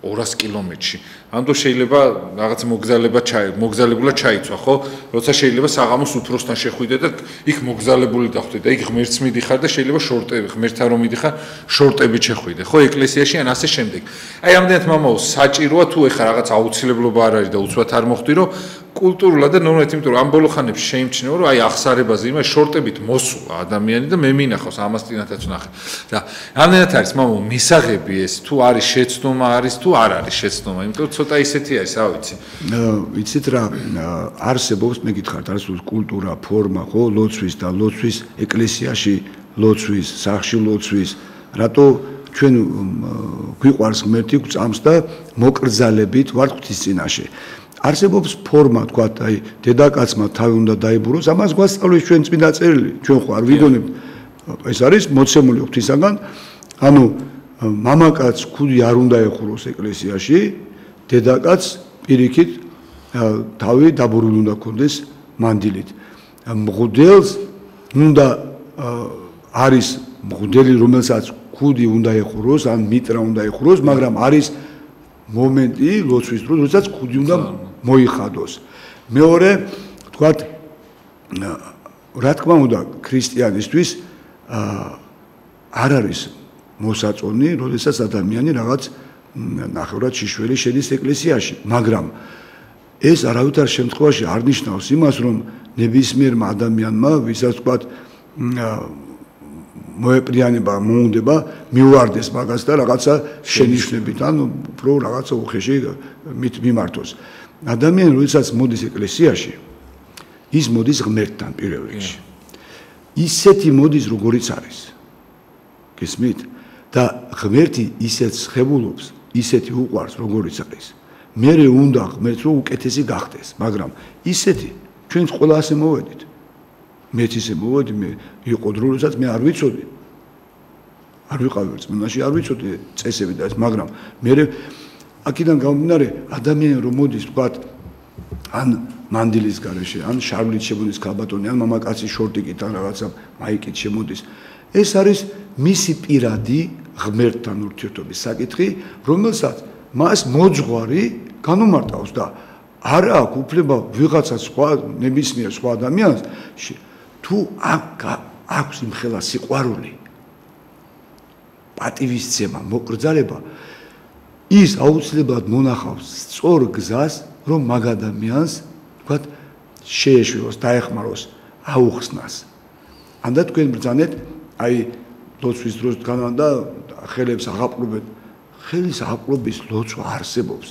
200 კილომეტრში. ამიტომ შეიძლება რაღაც მოგზალებულად ჩაიცვა, ხო? როცა შეიძლება საღამოს უფროსთან შეხვიდე და იქ მოგზალებული დახვდე და იქ ღმერთს მიდიხარ და შეიძლება შორტები, ღმერთთან რომ მიდიხარ, შორტებით შეხვიდე, ხო? ეკლესიაში ან ასე შემდეგ. აი ამდენად მამაო, საჭიროა თუ ეხა რაღაც აუცილებლობა არ არის და უცბად არ მოხდი, რომ კულტურულად და ნორმალურად, იმიტომ რომ ამ ბოლო ხანებში შეიმჩნევა, რომ აი აღსარებაზე იმას შორტებით მოსულა ადამიანი და მე მინახავს ამას წინათაც ვნახე. და ამდენად არის მამაო, მისაღები ეს თუ არის შეცდომა არის თუ არ არის შეცდომა, იმიტომ რომ ცოტა ისეთი არის, რა ვიცი. ვიცით რა, არსებობს, მე გითხარით, არსებობს კულტურა, ფორმა, ხო, ლოცვის და ლოცვის ეკლესიაში, ლოცვის, სახლში ლოცვის, რატო ჩვენ გვიყვარს ღმერთი გვწამს და მოკრძალებით ვართ ღვთის წინაშე. არსებობს ფორმა, თქვათ, აი, დედაკაცმა თავი უნდა დაიბუროს, ამას გვასწავლის ჩვენ წმინდა წერილი, ჩვენ ხო არ ვიგონებთ. ეს არის მოცემული ღვთისაგან, ანუ მამაკაც ქუდი არ უნდა ეხუროს ეკლესიაში, დედაკაც პირიქით თავი დაბურული უნდა ქონდეს მანდილით. მღვდელს უნდა არის მღვდელი, რომელსაც ქუდი უნდა ეხუროს, ან მიტრა უნდა ეხუროს, მაგრამ არის მომენტი ლოცვის დროს, როდესაც ქუდი უნდა მოიხადოს. მეორე, თქვათ, რა თქმა უნდა, ქრისტიანისთვის არ არის მოსაწონი, როდესაც ადამიანი რაღაც ნახევრად შიშველი შედის ეკლესიაში, მაგრამ ეს არავითარ შემთხვევაში არ ნიშნავს იმას, რომ ნებისმიერმა ადამიანმა, ვისაც თქვათ მოეპრიანება, მოუნდება, მიუვარდეს მაგას და რაღაცა შენიშვნებით, ან უფრო რაღაცა უხეში მიმართოს. ადამიანი, როდესაც მოდის ეკლესიაში, ის მოდის ღმერთთან პირველ რიგში. ისეთი მოდის, როგორიც არის. გესმით? და ღმერთი ისეთ ხებულობს, ისეთი უყვარს, როგორიც არის. მერე უნდა ღმერთს რომ უკეთესი გახდეს, მაგრამ ისეთი ჩვენც ყველა ასე მოვედით. მეც ისე მოვედი, მე იყო დრო, როდესაც მე არ ვიცოდი. არ ვიყავი წმინდანში, არ ვიცოდი წესები და ეს, მაგრამ მერე აქედან გამომდინარე, ადამიანი რომ მოდის, თქვათ, ან მანდილის გარეშე, ან შარვლით შემოდის ქალბატონი, ან მამაკაცი შორტიკით, ან რაღაცა მაიკით შემოდის. ეს არის მისი პირადი ღმერთთან ურთიერთობის საკითხი, რომელსაც მას მოძღვარი განუმარტავს და არ აქვს უფლება ვიღაცა სხვა ნებისმიერ სხვა ადამიანს თუ აქვს იმხელა სიყვარული პატივისცემა მოკრძალება ის აუცილებლად მონახავს სწორ გზას რომ მაგ ადამიანს ვთქვათ შეეშველოს დაეხმაროს აუხსნას ანდა თქვენ ბრძანეთ აი ლოცვის დროს დგანან და ხელებს აღაპყრობენ ხელის აღაპყრობის ლოცვა არსებობს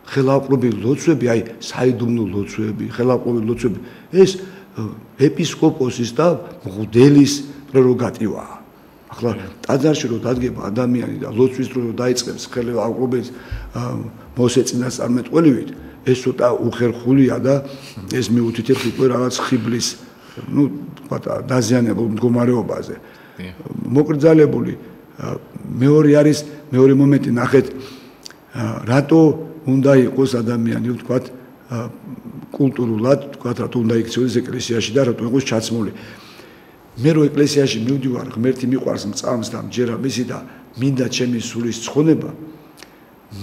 ხელაპყრობი ლოცვები აი საიდუმლო ლოცვები ხელაპყრობი ლოცვები ეს ეპისკოპოსის და მღვდელის პრეროგატივაა ახლა ტაძარში რო დადგება ადამიანი და ლოცვის დროს დაიწყებს ხელაპყრობის მოსეწინასწარმეტყველივით ეს ცოტა უხერხულია და ეს მიუთითებს უკვე რაღაც ხიბლის ну თქვა დაზიანებულ მდგომარეობაზე მოკრძალებული მეორე არის მეორე მომენტი ნახეთ რატო უნდა იყოს ადამიანი ვთქვათ კულტურულად ვთქვათ რატო უნდა იქცეოდეს ეკლესიაში და რატო იყოს ჩაცმული მე რო ეკლესიაში მივდივარ ღმერთი მიყვარს მწამს და მჯერა მისი და მინდა ჩემი სულის ცხონება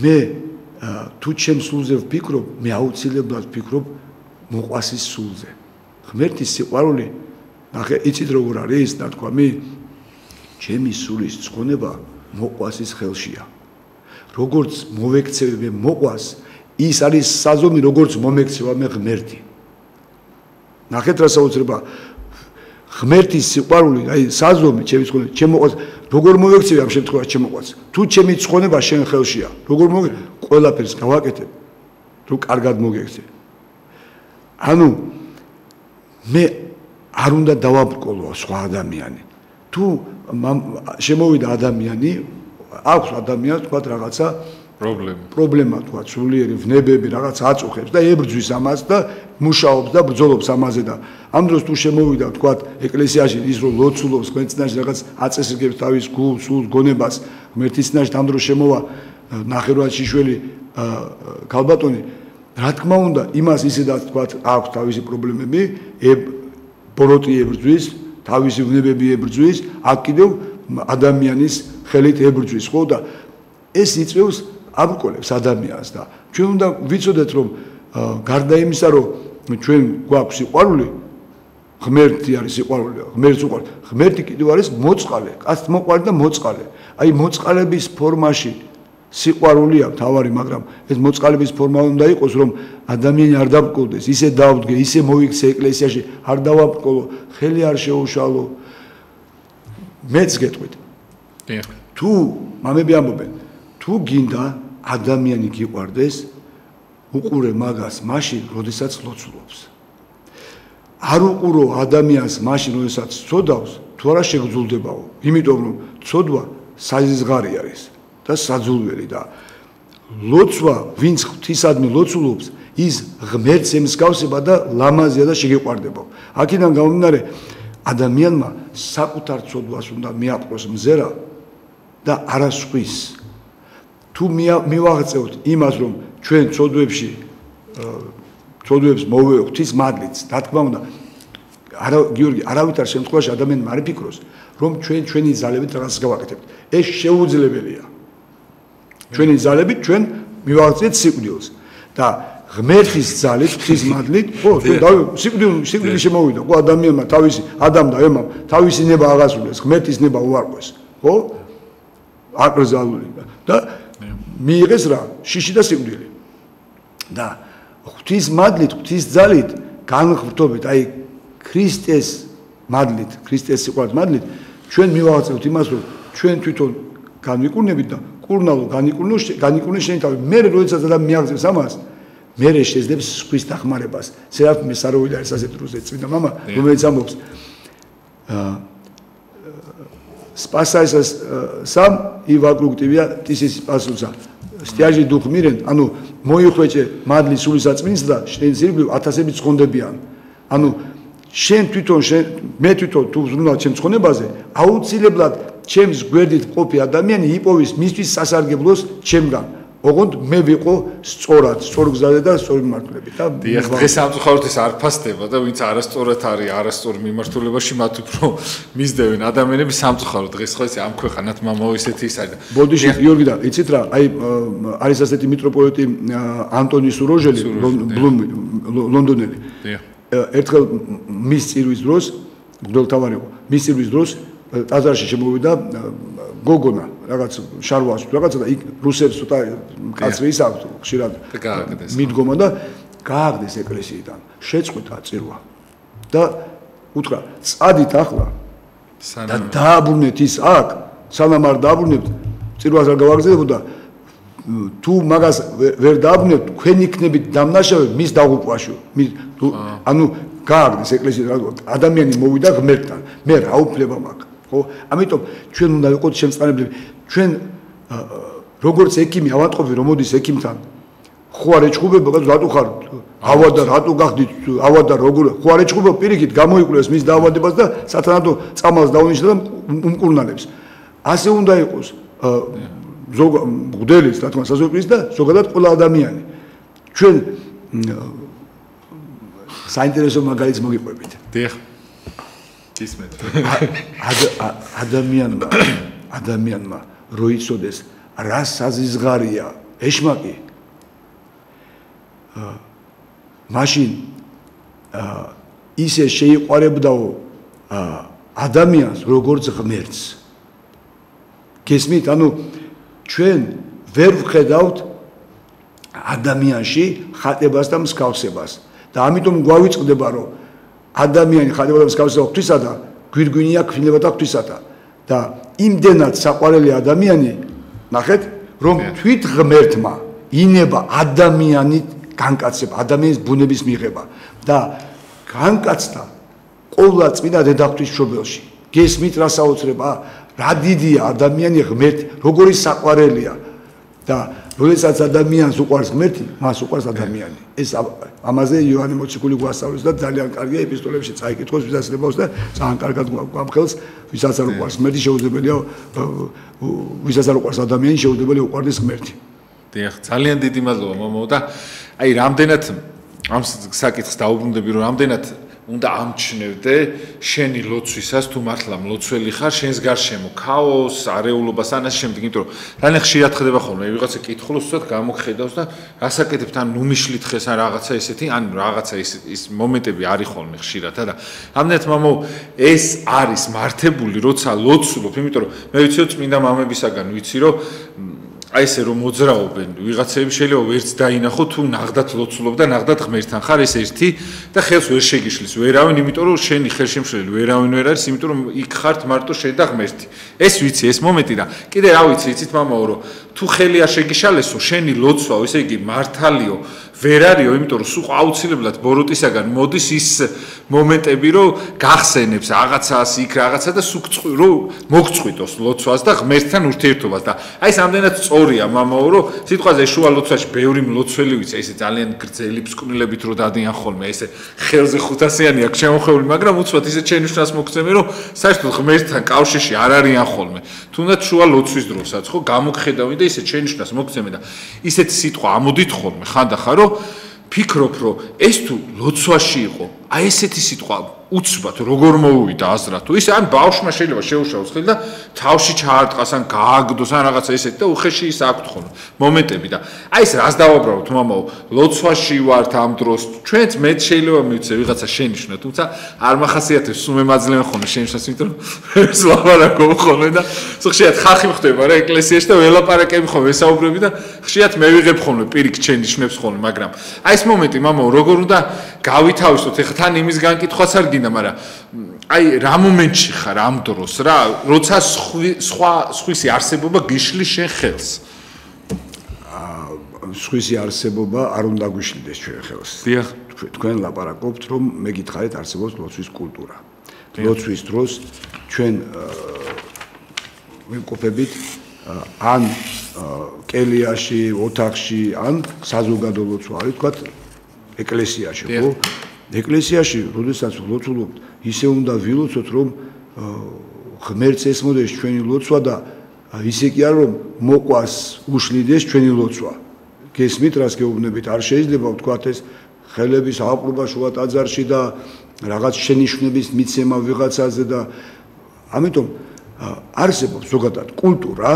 მე თუ ჩემ სულზე ვფიქრობ მე აუცილებლად ვფიქრობ მოყვასის სულზე ღმერთის სიყვარული ნახე იცით როგორ არის ნათქვამი ჩემი სულის ცხონება მოყვასის ხელშია როგორც მოვექცევი მე მოყვას ის არის საზომი როგორც მომექცევა მე ღმერთი ნახეთ რა საოცრება ღმერთის სიყვარული აი საზომი ჩემი ცხონება ჩემ მოყვას როგორ მოვექცევი ამ შემთხვევაში ჩემ მოყვას თუ ჩემი ცხონება შენ ხელშია როგორ ყველაფერს გავაკეთებ თუ კარგად მოგექცე ანუ მე არ უნდა დავაბრკოლო სხვა ადამიანი თუ შემოვიდა ადამიანი აქვს ადამიანს თქვათ რაღაცა პრობლემა თქვათ სულიერი ვნებები რაღაც აწუხებს და ებრძვის ამას და მუშაობს და ბრძოლობს ამაზე და ამ დროს თუ შემოვიდა თქვათ ეკლესიაში ის რომ ლოცულობს გვენცნაში რაღაც აწესრიგებს თავის გულს სულს გონებას ღმერთის წინაშე ამ დროს შემოვა ნახევრად შიშველი ქალბატონი რა თქმა უნდა იმას ისედაც თქვათ აქვს თავისი პრობლემები ბოროტი ებრძვის თავისი ვნებები ებრძვის აქ კიდევ ადამიანის ხელით ებრძვის ხო და ეს იწვევს აბრკოლებს ადამიანს და ჩვენ უნდა ვიცოდეთ რომ გარდა იმისა რომ ჩვენ გვაქვს სიყვარული ღმერთი არის სიყვარული ღმერთს უყვარს ღმერთი კიდევ არის მოწყალე კაცს მოყვარს და მოწყალე აი მოწყალების ფორმაში სიყვარულია თავარი მაგრამ ეს მოწყალების ფორმა უნდა იყოს რომ ადამიანი არ დაბრკოლდეს ისე დავდგე ისე მოიქცე ეკლესიაში არ დავაბრკოლო ხელი არ შეუშალო მეც გეტყვით თუ მამები ამბობენ თუ გინდა ადამიანი გიყვარდეს უყურე მაგას მაშინ როდესაც ლოცულობს არ უყურო ადამიანს მაშინ როდესაც ცოდავს თუ არა შეგძულდებაო იმიტომ რომ ცოდვა საზღარი არის და საძულველი და ლოცვა ვინც ღვთისადმი ლოცულობს ის ღმერთს ემსგავსება და ლამაზია და შეგეყვარდება აქედან გამომდინარე ადამიანმა საკუთარ ცოდვას უნდა მიაპყროს მზერა და არასხვის თუ მივაღწევთ იმას რომ ჩვენ ცოდვებს მოვეო ღვთის მადლით რა თქმა უნდა გიორგი არავითარ შემთხვევაში ადამიანმა არ იფიქროს რომ ჩვენი ძალებით რაღაცას გავაკეთებთ ეს შეუძლებელია ჩვენი ძალებით ჩვენ მივაღწევთ სიკვდილს და ღმერთის ძალით ღვთის მადლით ხო სიკვდილი შემოვიდა ხო ადამიანმა თავისი ადამ და ევამ თავისი ნება აღასრულეს ღმერთის ნება უარყვეს ხო აკრძალული და მიიღეს რა შიში და სიკვდილი და ღვთის მადლით ღვთის ძალით განღრთობით აი ქრისტეს მადლით ქრისტეს სიყვარულით მადლით ჩვენ მივაღწევთ იმას რომ ჩვენ თვითონ განვიკურნებით და კურნალო განიკურნე შენი თავი მე როდესაც ადამიანი მიაღწევს ამას მე შეძლებს სხვის დახმარებას სერაფიმ საროვილი არის ასეთ დროზე წმინდა მამა რომელიც ამბობს спасайся сам и вокруг тебя тысячи спасутся стяжи дух мирен ანუ მოიხვეჭე მადლი სულისაწმინს და შენ ზირგლივ ათასები ცხონდებიან ანუ შენ თვითონ მე თვითონ თუ ზრუნავ ჩემ ცხონებაზე აუცილებლად ჩემს გვერდით ყოფი ადამიანი იპოვის მისთვის სასარგებლოს ჩემგან ოღონდ მე ვიყო სწორად, სწორ გზაზე და სწორი მიმართულებით და დიახ, დღეს სამწუხაროდ ეს არ ფასდება და ვინც არასწორად არის, არასწორ მიმართულებაში მათ უფრო მისდევენ ადამიანები სამწუხაროდ დღეს ხო ესე ამ ქვეყანათ მამაო ისეთი ის არის. ბოდიში გიორგი და იცით რა, აი არის ასეთი მიტროპოლიტი ანტონი სუროჟელი, ლონდონელი. დიახ. ერთხელ მის წირვის დროს, მღვდელმთავარი იყო, მის წირვის დროს ტაძარში შემოვიდა გოგონა, რაღაც შარვას, რაღაცა და იქ რუსებს ცოტა კაცრი ის აქვს, ხშირად მიდგომა და გააგდეს ეკლესიიდან. შეწყვიტა წირვა. და უთხრა, წადით ახლა და დააბრუნეთ ის აქ, სანამ არ დააბრუნებთ, წირვას არ გავაგზავნებთ და თუ მაგას ვერ დააბრუნებთ, თქვენ იქნებით დამნაშავე მის დაღუპვაში. ანუ გააგდეს ეკლესია, ადამიანი მოვიდა ღმერთთან. მე რა უფლება მაქვს? ხო? ამიტომ ჩვენ უნდა ვიყოთ შემწყნარებლები. ჩვენ როგორც ექიმი ავატყობი რომ მოდის ექიმთან, ხო არ ეჭუბება, რატო ხარ? ავა და რატო გახდით? ავა და როგორ? ხო არ ეჭუბება, პირიქით გამოიკვლევს მის დაავადებას და სათანადო წამალს დაუნიშნა და უმკურნალებს. ასე უნდა იყოს მღვდელის, რა თქმა უნდა, საზოგადოების და ზოგადად ყველა ადამიანი. ჩვენ საინტერესო მაგალითს მოგიყვებით. დიახ. ისმეთ. ადამიანმა რო იცოდეს რა საზიზღარია ეშმაკი. მაშინ ისე შეიყვარებდაო ადამიანს როგორც ღმერთს. გესმით, ანუ ჩვენ ვერ ვხედავთ ადამიანში ხატებას და მსგავსებას და ამიტომ გვავიწყდება რომ ადამიანი ხატება და მსგავსება ღვთისა და გვირგვინია ქვილება და ღვთისათა და იმდენად საყვარელი ადამიანი ნახეთ რომ თვით ღმერთმა ინება ადამიანი განკაცება ადამიანის ბუნების მიღება და განკაცდა ყოვლა წმინდა დედაღვთის მშობელში გესმით რა საოცრება რა დიდია ადამიანი ღმერთი როგორი საყვარელია და როდესაც ადამიანს უყვარს ღმერთი მას უყვარს ადამიანი ეს ამაზე იოანე მოციქული გვასწავლის და ძალიან კარგია ეპისტოლებში წაიკითხოს ვისაც ლებავს და ძალიან კარგად გვამხელს ვისაც არ უყვარს ღმერთი შეუძლებელია ვისაც არ უყვარს ადამიანი შეუძლებელია უყვარდეს ღმერთი დიახ ძალიან დიდი მადლობა მომაო და აი რამდენად ამ საკითხს დაუბრუნდები რომ რამდენად უნდა ამჩნევდე შენი ლოცვისას თუ მართლა მლოცველი ხარ შენს გარშემო ქაოსს არეულობას ან ასე შემდეგ იმიტომ რომ ძალიან ხშირად ხდება ხოლმე ვიღაცა კითხულობს უცად გამოგხედავს და რასაკეთებთ ან ნუმიშლით ხეს ან რაღაცა ესეთი ან რაღაცა ის მომენტები არის ხოლმე ხშირად და ამდენად მამაო ეს არის მართებული როცა ლოცულობ იმიტომ რომ მე ვიცი რომ წმინდა მამებისაგან ვიცი რომ აი ესე რომ მოძრაობენ ვიღაცები შეიძლება ვერც დაინახო თუ ნახდათ ლოცულობ და ნახდათ ღმერთთან ხარ ეს ერთი და ხელს ვერ შეგიშლის ვერავინ იმიტომ რომ შენი ხელშემშლელი ვერავინ ვერ არის იმიტომ რომ იქ ხართ მარტო შენ და ღმერთი ეს ვიცი ეს მომენტი და კიდე რა ვიცი იცით მამაო რომ თუ ხელი არ შეგიშალესო შენი ლოცვა ესე იგი მართალიო ვერ არისო იმიტომ რომ სულ აუცილებლად ბოროტისაგან მოდის ის მომენტები რომ გახსენებს რაღაცას იქ რაღაცა და სულ რომ მოგწყვიტოს ლოცვას და ღმერთთან ურთიერთობას და აი ეს ამდენად სწორია მამაო რომ სიტყვაზე შუა ლოცვაში ბევრი მლოცველი ვიცი ესე ძალიან გრძელი ფსკვნილებით რო დადიან ხოლმე ესე ხელზე 500-იანი აქვს შემოხეული მაგრამ უცბად ისე ჩენიშნას მოგცემენ რომ საერთოდ ღმერთთან კავშირში არ არიან ხოლმე თუნდაც შუა ლოცვის დროსაც ხო გამოგხედავენ და ისე ჩენიშნას მოგცემენ და ისეთი სიტყვა ამოდით ხოლმე ხანდახან რომ ფიქრობ რომ ეს თუ ლოცვაში იყო აი ესეთი სიტყვა უცბად როგორ მოუვიდა აზრად თუ ის ან ბავშვმა შეიძლება შეუშავოს ხელი და თავში ჩაარტყას ან გააგდოს ან რაღაცა ესეთი და უხეში ის აქვთ ხოლმე მომენტები და აი ეს რას დავაბრალოთ მამაო ლოცვაში ვართ ამ დროს ჩვენც მე შეიძლება მივცე ვიღაცა შენიშნა თუმცა არ მახასიათებს სულ მემაძლევენ ხოლმე შენიშნას იმიტომ რომ ეს ლაპარაკობ ხოლმე და ხშირად ხალხი ხდება რა ეკლესიაში და ველაპარაკები ხოლმე ესაუბრები და ხშირად მე ვიღებ ხოლმე პირიქით შენიშნებს ხოლმე მაგრამ აი ეს მომენტი მამაო როგორ უნდა გავითავისოთ ეხლა თან იმის განკითხვაც არ გინდა მაგრამ აი რა მომენტში ხარ ამ დროს რა როცა სხვისი არსებობა გიშლის შენ ხელს სხვისი არსებობა არ უნდა გიშლიდეს ჩვენ ხელს დიახ თქვენ ლაპარაკობთ რომ მე გითხარით არსებობს ლოცვის კულტურა ლოცვის დროს ჩვენ ვიმყოფებით ან კელიაში ოთახში ან საზოგადო ლოცვა არის თქვათ ეკლესიაში ხო ეკლესიაში როდესაც ვლოცულობთ ისე უნდა ვილოცოთ რომ ღმერთს ესმოდეს ჩვენი ლოცვა და ისე კი არ რომ მოყვას უშლიდეს ჩვენი ლოცვა. გესმით რას გეუბნებით? არ შეიძლება ვთქვათ ეს ხელების აყრობა შუა ტაძარში და რაღაც შენიშვნების მიცემა ვიღაცაზე და ამიტომ არსებობს ზოგადად კულტურა,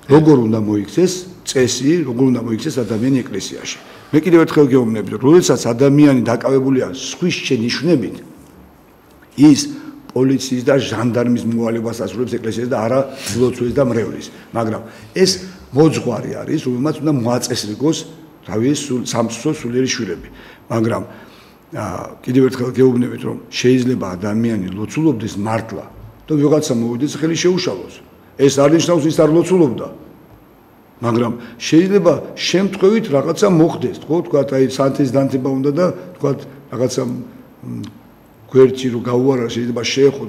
როგორ უნდა მოიქცეს წესი, როგორ უნდა მოიქცეს ადამიანი ეკლესიაში. მე კიდევ ერთხელ გეუბნებით, რომ როდესაც ადამიანი დაკავებულია სხვის შენიშვნებით, ის პოლიციის და ჟანდარმის მოვალებას ასრულებს ეკლესიას და არა ლოცვის და მრევლის. მაგრამ ეს მოძღვარი არის, რომელმაც უნდა მოაწესრიგოს თავის სამსწრო სულიერი შვილები. მაგრამ კიდევ ერთხელ გეუბნებით, რომ შეიძლება ადამიანი ლოცულობდეს მართლა და ვიღაცა მოვიდეს ხელი შეუშალოს. ეს არ ნიშნავს ის არ ლოცულობდა. მაგრამ შეიძლება შემთხვევით რაღაცა მოხდეს, თქვათ, აი სანთის დანთება უნდა და თქვათ რაღაცა გვერდში რო გაუარა შეიძლება შეეხო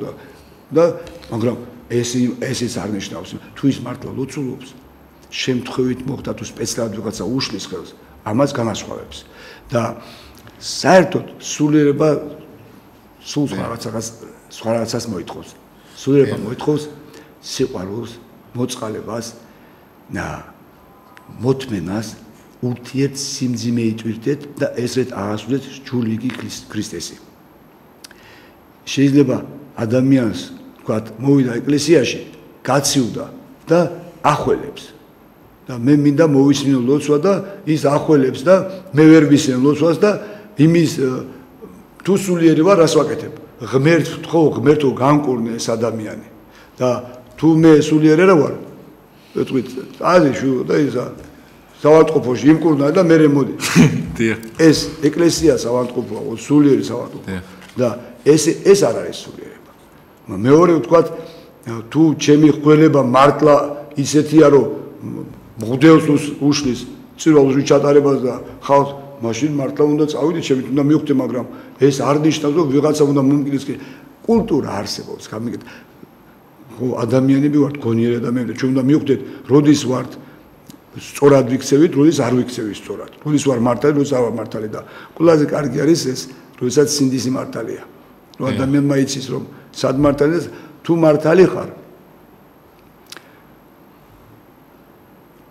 და მაგრამ ესეც არ ნიშნავს თუ ის მართლა ლოცულობს შემთხვევით მოხდა თუ სპეციალად ვიღაცა უშლის ხელს ამას განასხვავებს და საერთოდ სულიერება სულ სხვა რაღაცას მოითხოვს სულიერება მოითხოვს სიყვარულს მოწყალებას და მოთმენას ურთიერთ სიმძიმე იტვირთეთ და ესრეთ აღასრულეთ ჯულიგი ქრისტესი შეიძლება ადამიანს ვთქვათ მოვიდა ეკლესიაში გაციუდა და ახველებს და მე მინდა მოვისმინო ლოცვა და ის ახველებს და მე ვერ ვისმენ ლოცვას და იმის თუ სულიერი ვარ რას ვაკეთებ ღმერთო განკურნე ეს ადამიანი და თუ მე სულიერი რა ვარ ვეთქვით აზიში და ისა საავადმყოფოში იმკურნა და მე მოდი ეს ეკლესია საავადმყოფოა სულიერი საავადმყოფო და ეს არ არის სულიერება. მეორე ვთქვათ, თუ ჩემი ხველება მართლა ისეთია, რომ მღვდელს უშლის წირვალში ჩატარებას და ხალხს მაშინ მართლა უნდა წავიდე, ჩემით უნდა მივხვდე, მაგრამ ეს არ ნიშნავს, რომ ვიღაცა უნდა მომკიდეს. კულტურა არსებობს, გამიგეთ. ხო, ადამიანები ვართ, გონიერი ადამიანები, ჩვენ უნდა მივხვდეთ, როდის ვართ სწორად ვიქცევით, როდის არ ვიქცევით სწორად. როდის ვარ მართალი, როდის არ ვარ მართალი და ყველაზე კარგი არის ეს, როდესაც სინდისი მართალია. რომ ადამიანმა იცის რომ სად მართალია თუ მართალი ხარ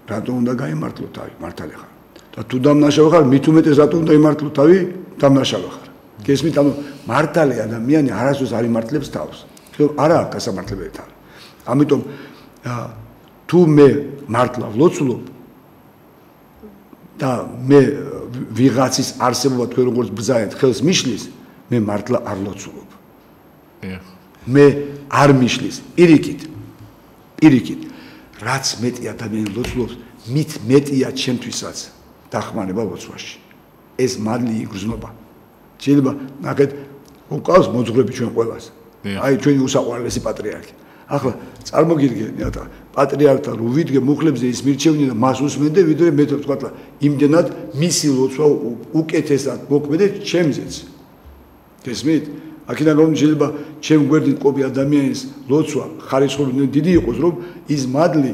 რატო უნდა გაიმართლო თავი მართალი ხარ და თუ დამნაშავე ხარ მით უმეტეს რატო უნდა იმართლო თავი დამნაშავე ხარ გესმით ანუ მართალი ადამიანი არასდროს არ იმართლებს თავს არა აქვს გასამართლებელი თავი ამიტომ თუ მე მართლა ვლოცულობ და მე ვიღაცის არსებობა თქვენ როგორც ბრძანეთ ხელს მიშლის მე მართლა არ ლოცულობ. მე არ მიშლის. პირიქით. რაც მეტი ადამიანი ლოცულობს, მით მეტია ჩემთვისაც დახმარება ლოცვაში. ეს მადლი იგრძნობა. შეიძლება ნახეთ, უკავს მოძღვრები ჩვენ ყველას. აი ჩვენი უსაყვარლესი პატრიარქი. ახლა წარმოგიდგენიათ, პატრიარქთა რო ვიდგე მუხლებზე ის მირჩევნია და მას უსმენდე, ვიდრე მე თქვა, იმდენად მისი ლოცვა უკეთესად მოქმედე ჩემზეც. გესმით? აქედან რომ შეიძლება ჩემ გვერდით ყოფი ადამიანის ლოცვა ხარისხობრივ დიდი იყოს, რომ ის მადლი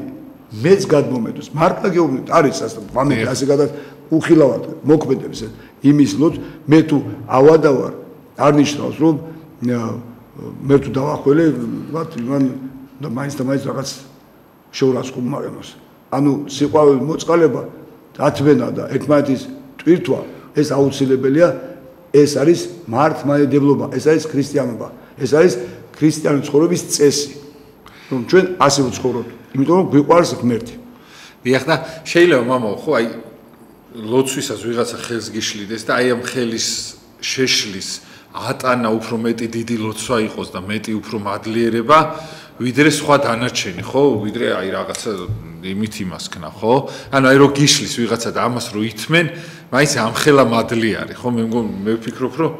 მეც გადმომედოს. მართლა გეუბნებით, არის ამები ასე გადაც უხილავად მოქმედებს იმის ლოცვა, მე თუ ავადავარ, არ ნიშნავს, რომ მე თუ დავახველე, ვთქვათ, მან და მაინც რაღაც შეურაცხყოფა მაგენოს. ანუ სიყვარული მოწყალება, დათმენა და ერთმანეთის ტვირთვა, ეს აუცილებელია. ეს არის მართლმადიდებლობა, ეს არის ქრისტიანობა, ეს არის ქრისტიანული ცხოვრების წესი. რომ ჩვენ ასე ვცხოვრობთ, იმიტომ რომ გვიყვარს ღმერთი. დიახ და შეიძლება მამაო, ხო, აი ლოცვისას ვიღაცა ხელს გიშლიდეს და აი ამ ხელის შეშლის ატანა უფრო მეტი დიდი ლოცვა იყოს და მეტი უფრო მადლიერება, ვიდრე სხვა დანარჩენი, ხო? ვიდრე აი რაღაცა იმით იმასქნა, ხო? ანუ აი რო გიშლის ვიღაცა და ამას რო ითმენ, მაინც ამ ხელა მადლი არის, ხო? მე ვფიქრობ, რომ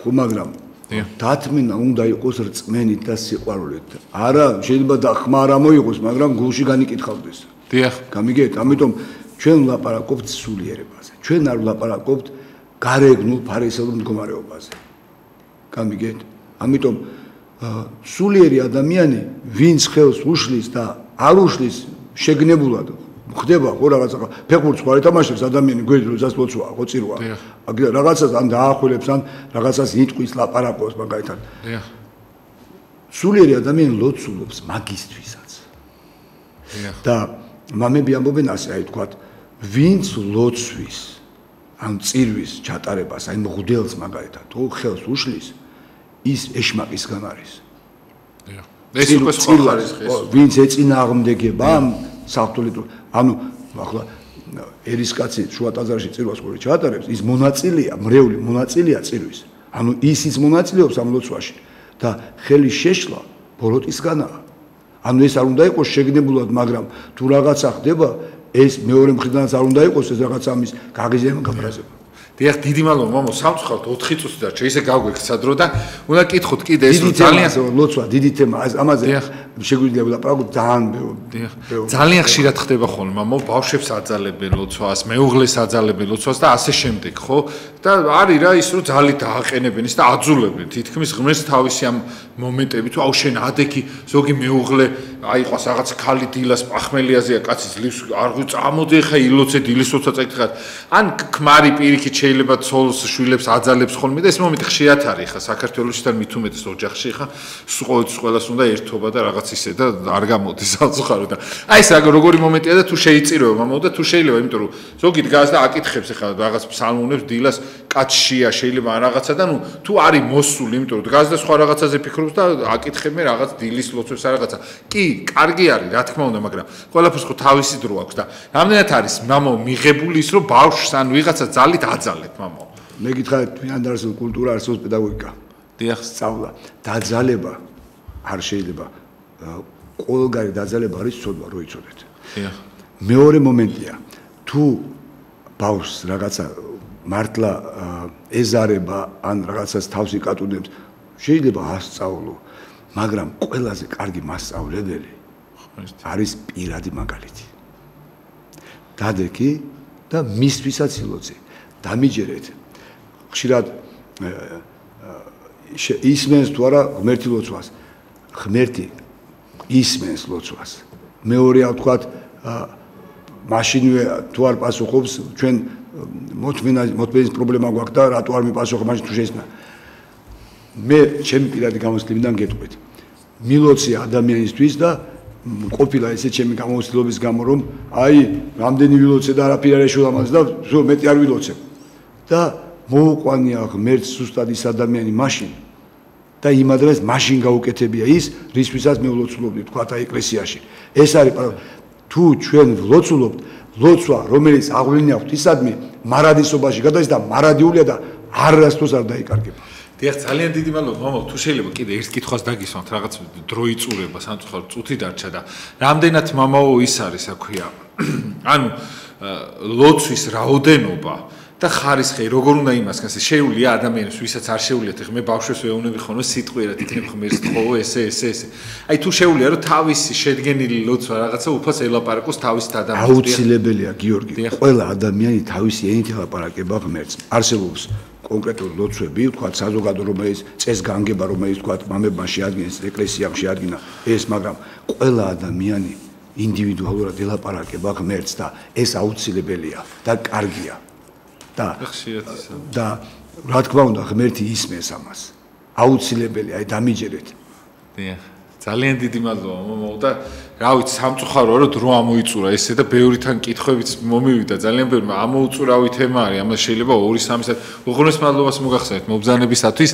ხო, მაგრამ დათმენა უნდა იყოს რწმენით და სიყვარულით. არა, შეიძლება და ხმა არ მოიღოს, მაგრამ გულში განიკითხავდეს. დიახ. გამიგეთ? ამიტომ ჩვენ ვლაპარაკობთ სულიერებაზე. ჩვენ არ ვლაპარაკობთ გარეგნულ ფარისეულ მდგომარეობაზე. გამიგეთ? ამიტომ სულიერი ადამიანი, ვინც ხელს უშლის და არ უშლის შეგნებულად ხდება ხო რაღაცა ფეხბურთს ხარ ეთამაშებს ადამიანი გვერდით როდესაც ლოცვაა ხო წირვა რაღაცას ან დაახველებს ან რაღაცას იტყვის ლაპარაკობს მაგალითად სულიერი ადამიანი ლოცულობს მაგისთვისაც და მამები ამბობენ ასე, აი თქვათ, ვინც ლოცვის ან წირვის ჩატარებას, აი მღვდელს მაგალითად, თუ ხელს უშლის, ის ეშმაკისგან არის. ეს უკვე სხვა ხარისხი. ვინც ეწინააღმდეგება ამ საფრთხილით, ანუ ახლა ერისკაცი შუა ტაძარში წირვას ყური ჩაატარებს, ის მონაწილეა, მრევლი მონაწილეა წირვის. ანუ ისიც მონაწილეობს ამ ლოცვაში და ხელის შეშლა ბოროტისგანაა. ანუ ეს არ უნდა იყოს შეგნებულად, მაგრამ თუ რაღაცა ხდება, ეს მეორე მხრიდანაც არ უნდა იყოს ეს რაღაცა ამის გაღიზება, გაფრაზება. დიახ, დიდი მადლობა, მამო, სამწუხაროდ 4 წუთი დარჩა, ისე გავგვექცა დრო და უნდა კითხოთ კიდე ეს ძალიან ლოცვა, დიდი თემა, ამაზე შეგვიძლია ვლაპარაკოთ ძალიან ბევრი. ძალიან ხშირად ხდება ხოლმე, მამო, ბავშვებს აძალებენ ლოცვას, მეუღლეს აძალებენ ლოცვას და ასე შემდეგ, ხო? და არის რა ის რომ ძალით დააყენებენ ის და აძულებენ. თითქმის ღმერთს თავისი ამ მომენტები თუ აუ შენ ადექი ზოგი მეუღლე აიყვას რაღაც ქალი დილას პახმელიაზეა კაცი ძლივს არ წამოდი ხა ილოცე დილის როცა წეკითხათ. ან ქმარი პირიქით შეიძლება ცოლს შვილებს აძალებს ხოლმე და ეს მომენტი ხშირად არის ხა საქართველოში და მით უმეტეს ოჯახში ხა ყოველს უნდა ერთობა და რაღაც ისე და არ გამოდის სამწუხარო და აი ეს როგორი მომენტია და თუ შეიწიროო მამო და თუ შეიძლება იმიტომ რომ ზოგი დგას და აკითხებს ხა რაღაც ფსალმუნებს დილას კაცშია შეიძლება რაღაცა და ნუ თუ არის მოსული იმიტომ რომ დგას და სხვა რაღაცაზე ფიქრობს და აკითხებენ რაღაც დილის ლოცვებს რაღაცა კი კარგი არის რა თქმა უნდა მაგრამ ყველაფერს ხო თავისი დრო აქვს და რამდენად არის მამო მიღებული ის რომ ბავშვს ან ვიღაცა ძალით აძალებ მამო მე გითხარ თვითონ დაარსებულ კულტურა არსებობს პედაგოგიკა დიახ სწავლა დაძალება არ შეიძლება ყოველგვარი დაძალება არის ცოდვა რო იცოდეთ დიახ მეორე მომენტია თუ ბავშვს რაღაცა მართლა ეზარება ან რაღაცას თავს იკატუნებს შეიძლება ასწავლო მაგრამ ყველაზე კარგი მასწავლებელი არის პირადი მაგალითი დადექი და მისთვისაც ილოცე დამიჯერეთ ხშირად ისმენს თუ არა ღმერთი ლოცვას ღმერთი ისმენს ლოცვას მეორე ვთქვათ მაშინვე თუ არ პასუხობს ჩვენ მოთმენის პრობლემა გვაქვს და რატო არ მიპასუხა მაშინ თუ შეისნა მე ჩემი პირადი გამოცდილებიდან გეტყვით მილოცე ადამიანისთვის და ყოფილა ესე ჩემი გამოცდილების გამო რომ აი რამდენი ვილოცე და არაფერი არ ეშულა მას და ზო მეტი არ ვილოცე და მოუყვანია ღმერთს ზუსტად ის ადამიანი მაშინ და იმ ადამიანს მაშინ გაუკეთებია ის რისთვისაც მე ვლოცულობდი თქვა და ეკლესიაში ეს არის თუ ჩვენ ვლოცულობთ ლოცვა რომელიც აღვლინი აქვს ისადმი მარადისობაში გადადის და მარადიულია და არასდროს არ დაიკარგება დიახ ძალიან დიდი მადლობა მამო თუ შეიძლება კიდე ერთ კითხვას დაგისვამთ რაღაც დრო იწურება სამწუხაროდ წუთი დარჩა და რამდენად მამაო ის არის რა ქვია ანუ ლოცვის რაოდენობა და ხარისხი როგორ უნდა იმასკანს შეუულია ადამიანს ვისაც არ შეულიათ ხე მე ბავშვებს ვეუბნები ხოლმე სიტყვიერად ითქებ ღმერთს ხო ესე აი თუ შეუულია რომ თავისი შედგენილი ლოცვა რაღაცა უფალს ელაპარაკოს თავის ადამიანს აუცილებელია გიორგი ყველა ადამიანი თავისი ენით ელაპარაკება ღმერთს არსებობს კონკრეტული ლოცვები თქვა საზოგადო რომელიც წეს განგება რომელიც თქვა მამებმა შეადგინეს ეკლესიამ შეადგინა ეს მაგრამ ყველა ადამიანი ინდივიდუალურად ელაპარაკება ღმერთს და ეს აუცილებელია და კარგია და რა თქმა უნდა ღმერთი ისმენს ამას აუცილებელია აი დამიჯერეთ დიახ ძალიან დიდი მადლობა მომო და რა ვიცი სამწუხაროა რომ დრო ამოიწურა ესე და ბევრი თან კითხვებიც მომივიდა ძალიან ბევრი ამოუწურავი თემა არის ამას შეიძლება 2-3 საათი უღრმეს მადლობას მოგახსენეთ მობრძანებისათვის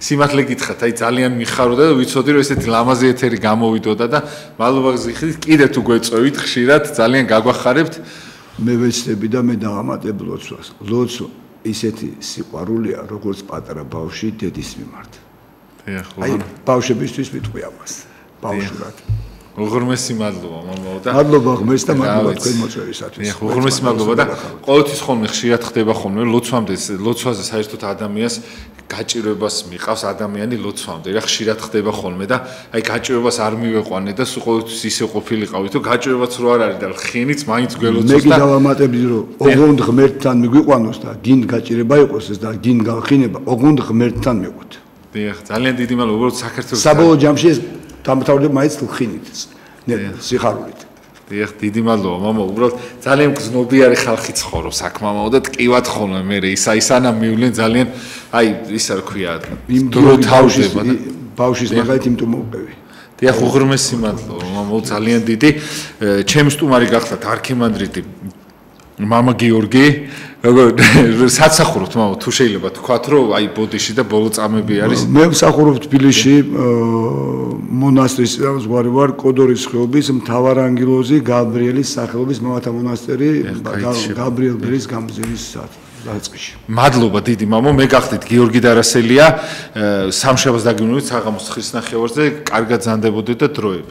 სიმართლე გითხრათ აი ძალიან მიხაროდა და ვიცოდი რომ ესეთი ლამაზი ეთერი გამოვიდოდა და მადლობა გზიხდით კიდე თუ გვეწევით ხშირად ძალიან გაგვახარებთ მე ვეცდები და მე დავამატებ ლოცვას. ლოცვა ისეთი სიყვარულია, როგორც პატარა ბავშვი დედის მიმართ. აი, ბავშვებისთვის ვიტყვი ამას. ბავშვურად. უღრმესი მადლობა, მამაო და მადლობა ღმერთს და მადლობა თქვენ მოწვევისათვის. უღრმესი მადლობა და ყოველთვის ხოლმე ხშირად ხდება ხოლმე ლოცვაზე საერთოდ ადამიანს გაჭირვებას მიყავს ადამიანი ლოცვამდე რა ხშირად ხდება ხოლმე და აი გაჭირვებას არ მივეყვანე და სულ ყოველთვის ისე ყოფილიყავით რომ გაჭირვებაც რო არ არის და ხინიც მაინც გველოცოს და მე დავამატებდი რომ ოღონდ ღმერთთან მიგვიყვანოს და გინ გაჭირება იყოს ეს და გინ გახინება ოღონდ ღმერთთან მეყვოთ დიახ ძალიან დიდი მადლობა უბრალოდ საქართველოს საბოლოო ჯამში ეს დამთავრდება მაინც ხინით სიხარულით დიახ დიდი მადლობა მამო უბრალოდ ძალიან გზნობიარი ხალხი ცხოვრობს აქ მამაო და ტკივად ხოლმე მე ისანამ მივლენ ძალიან აი ისა რა ქვია დრო თავდება და ბავშვის მაგალითი იმიტომ მოვყევი დიახ უღრმესი მადლობა მამო მამო ძალიან დიდი ჩემი სტუმარი გახდათ არქიმანდრიტი მამა გიორგი საცახურობთ მამა თუ შეიძლება თქვათ რომ აი ბოდიში და ბოლო წამები არის მე მსახურობ თბილისში მონასტრის ზღვარი ვარ კოდორის ხეობის მთავარანგელოზი გაბრიელის სახელობის მამათა მონასტერი გაბრიელ ბერის გამზირის დაწყიში მადლობა დიდი მამო მე გახდით გიორგი დარასელია სამშაბათს დაგივნებით საღამოს 9:00-ზე კარგად ზანდებოდეთ და დროებით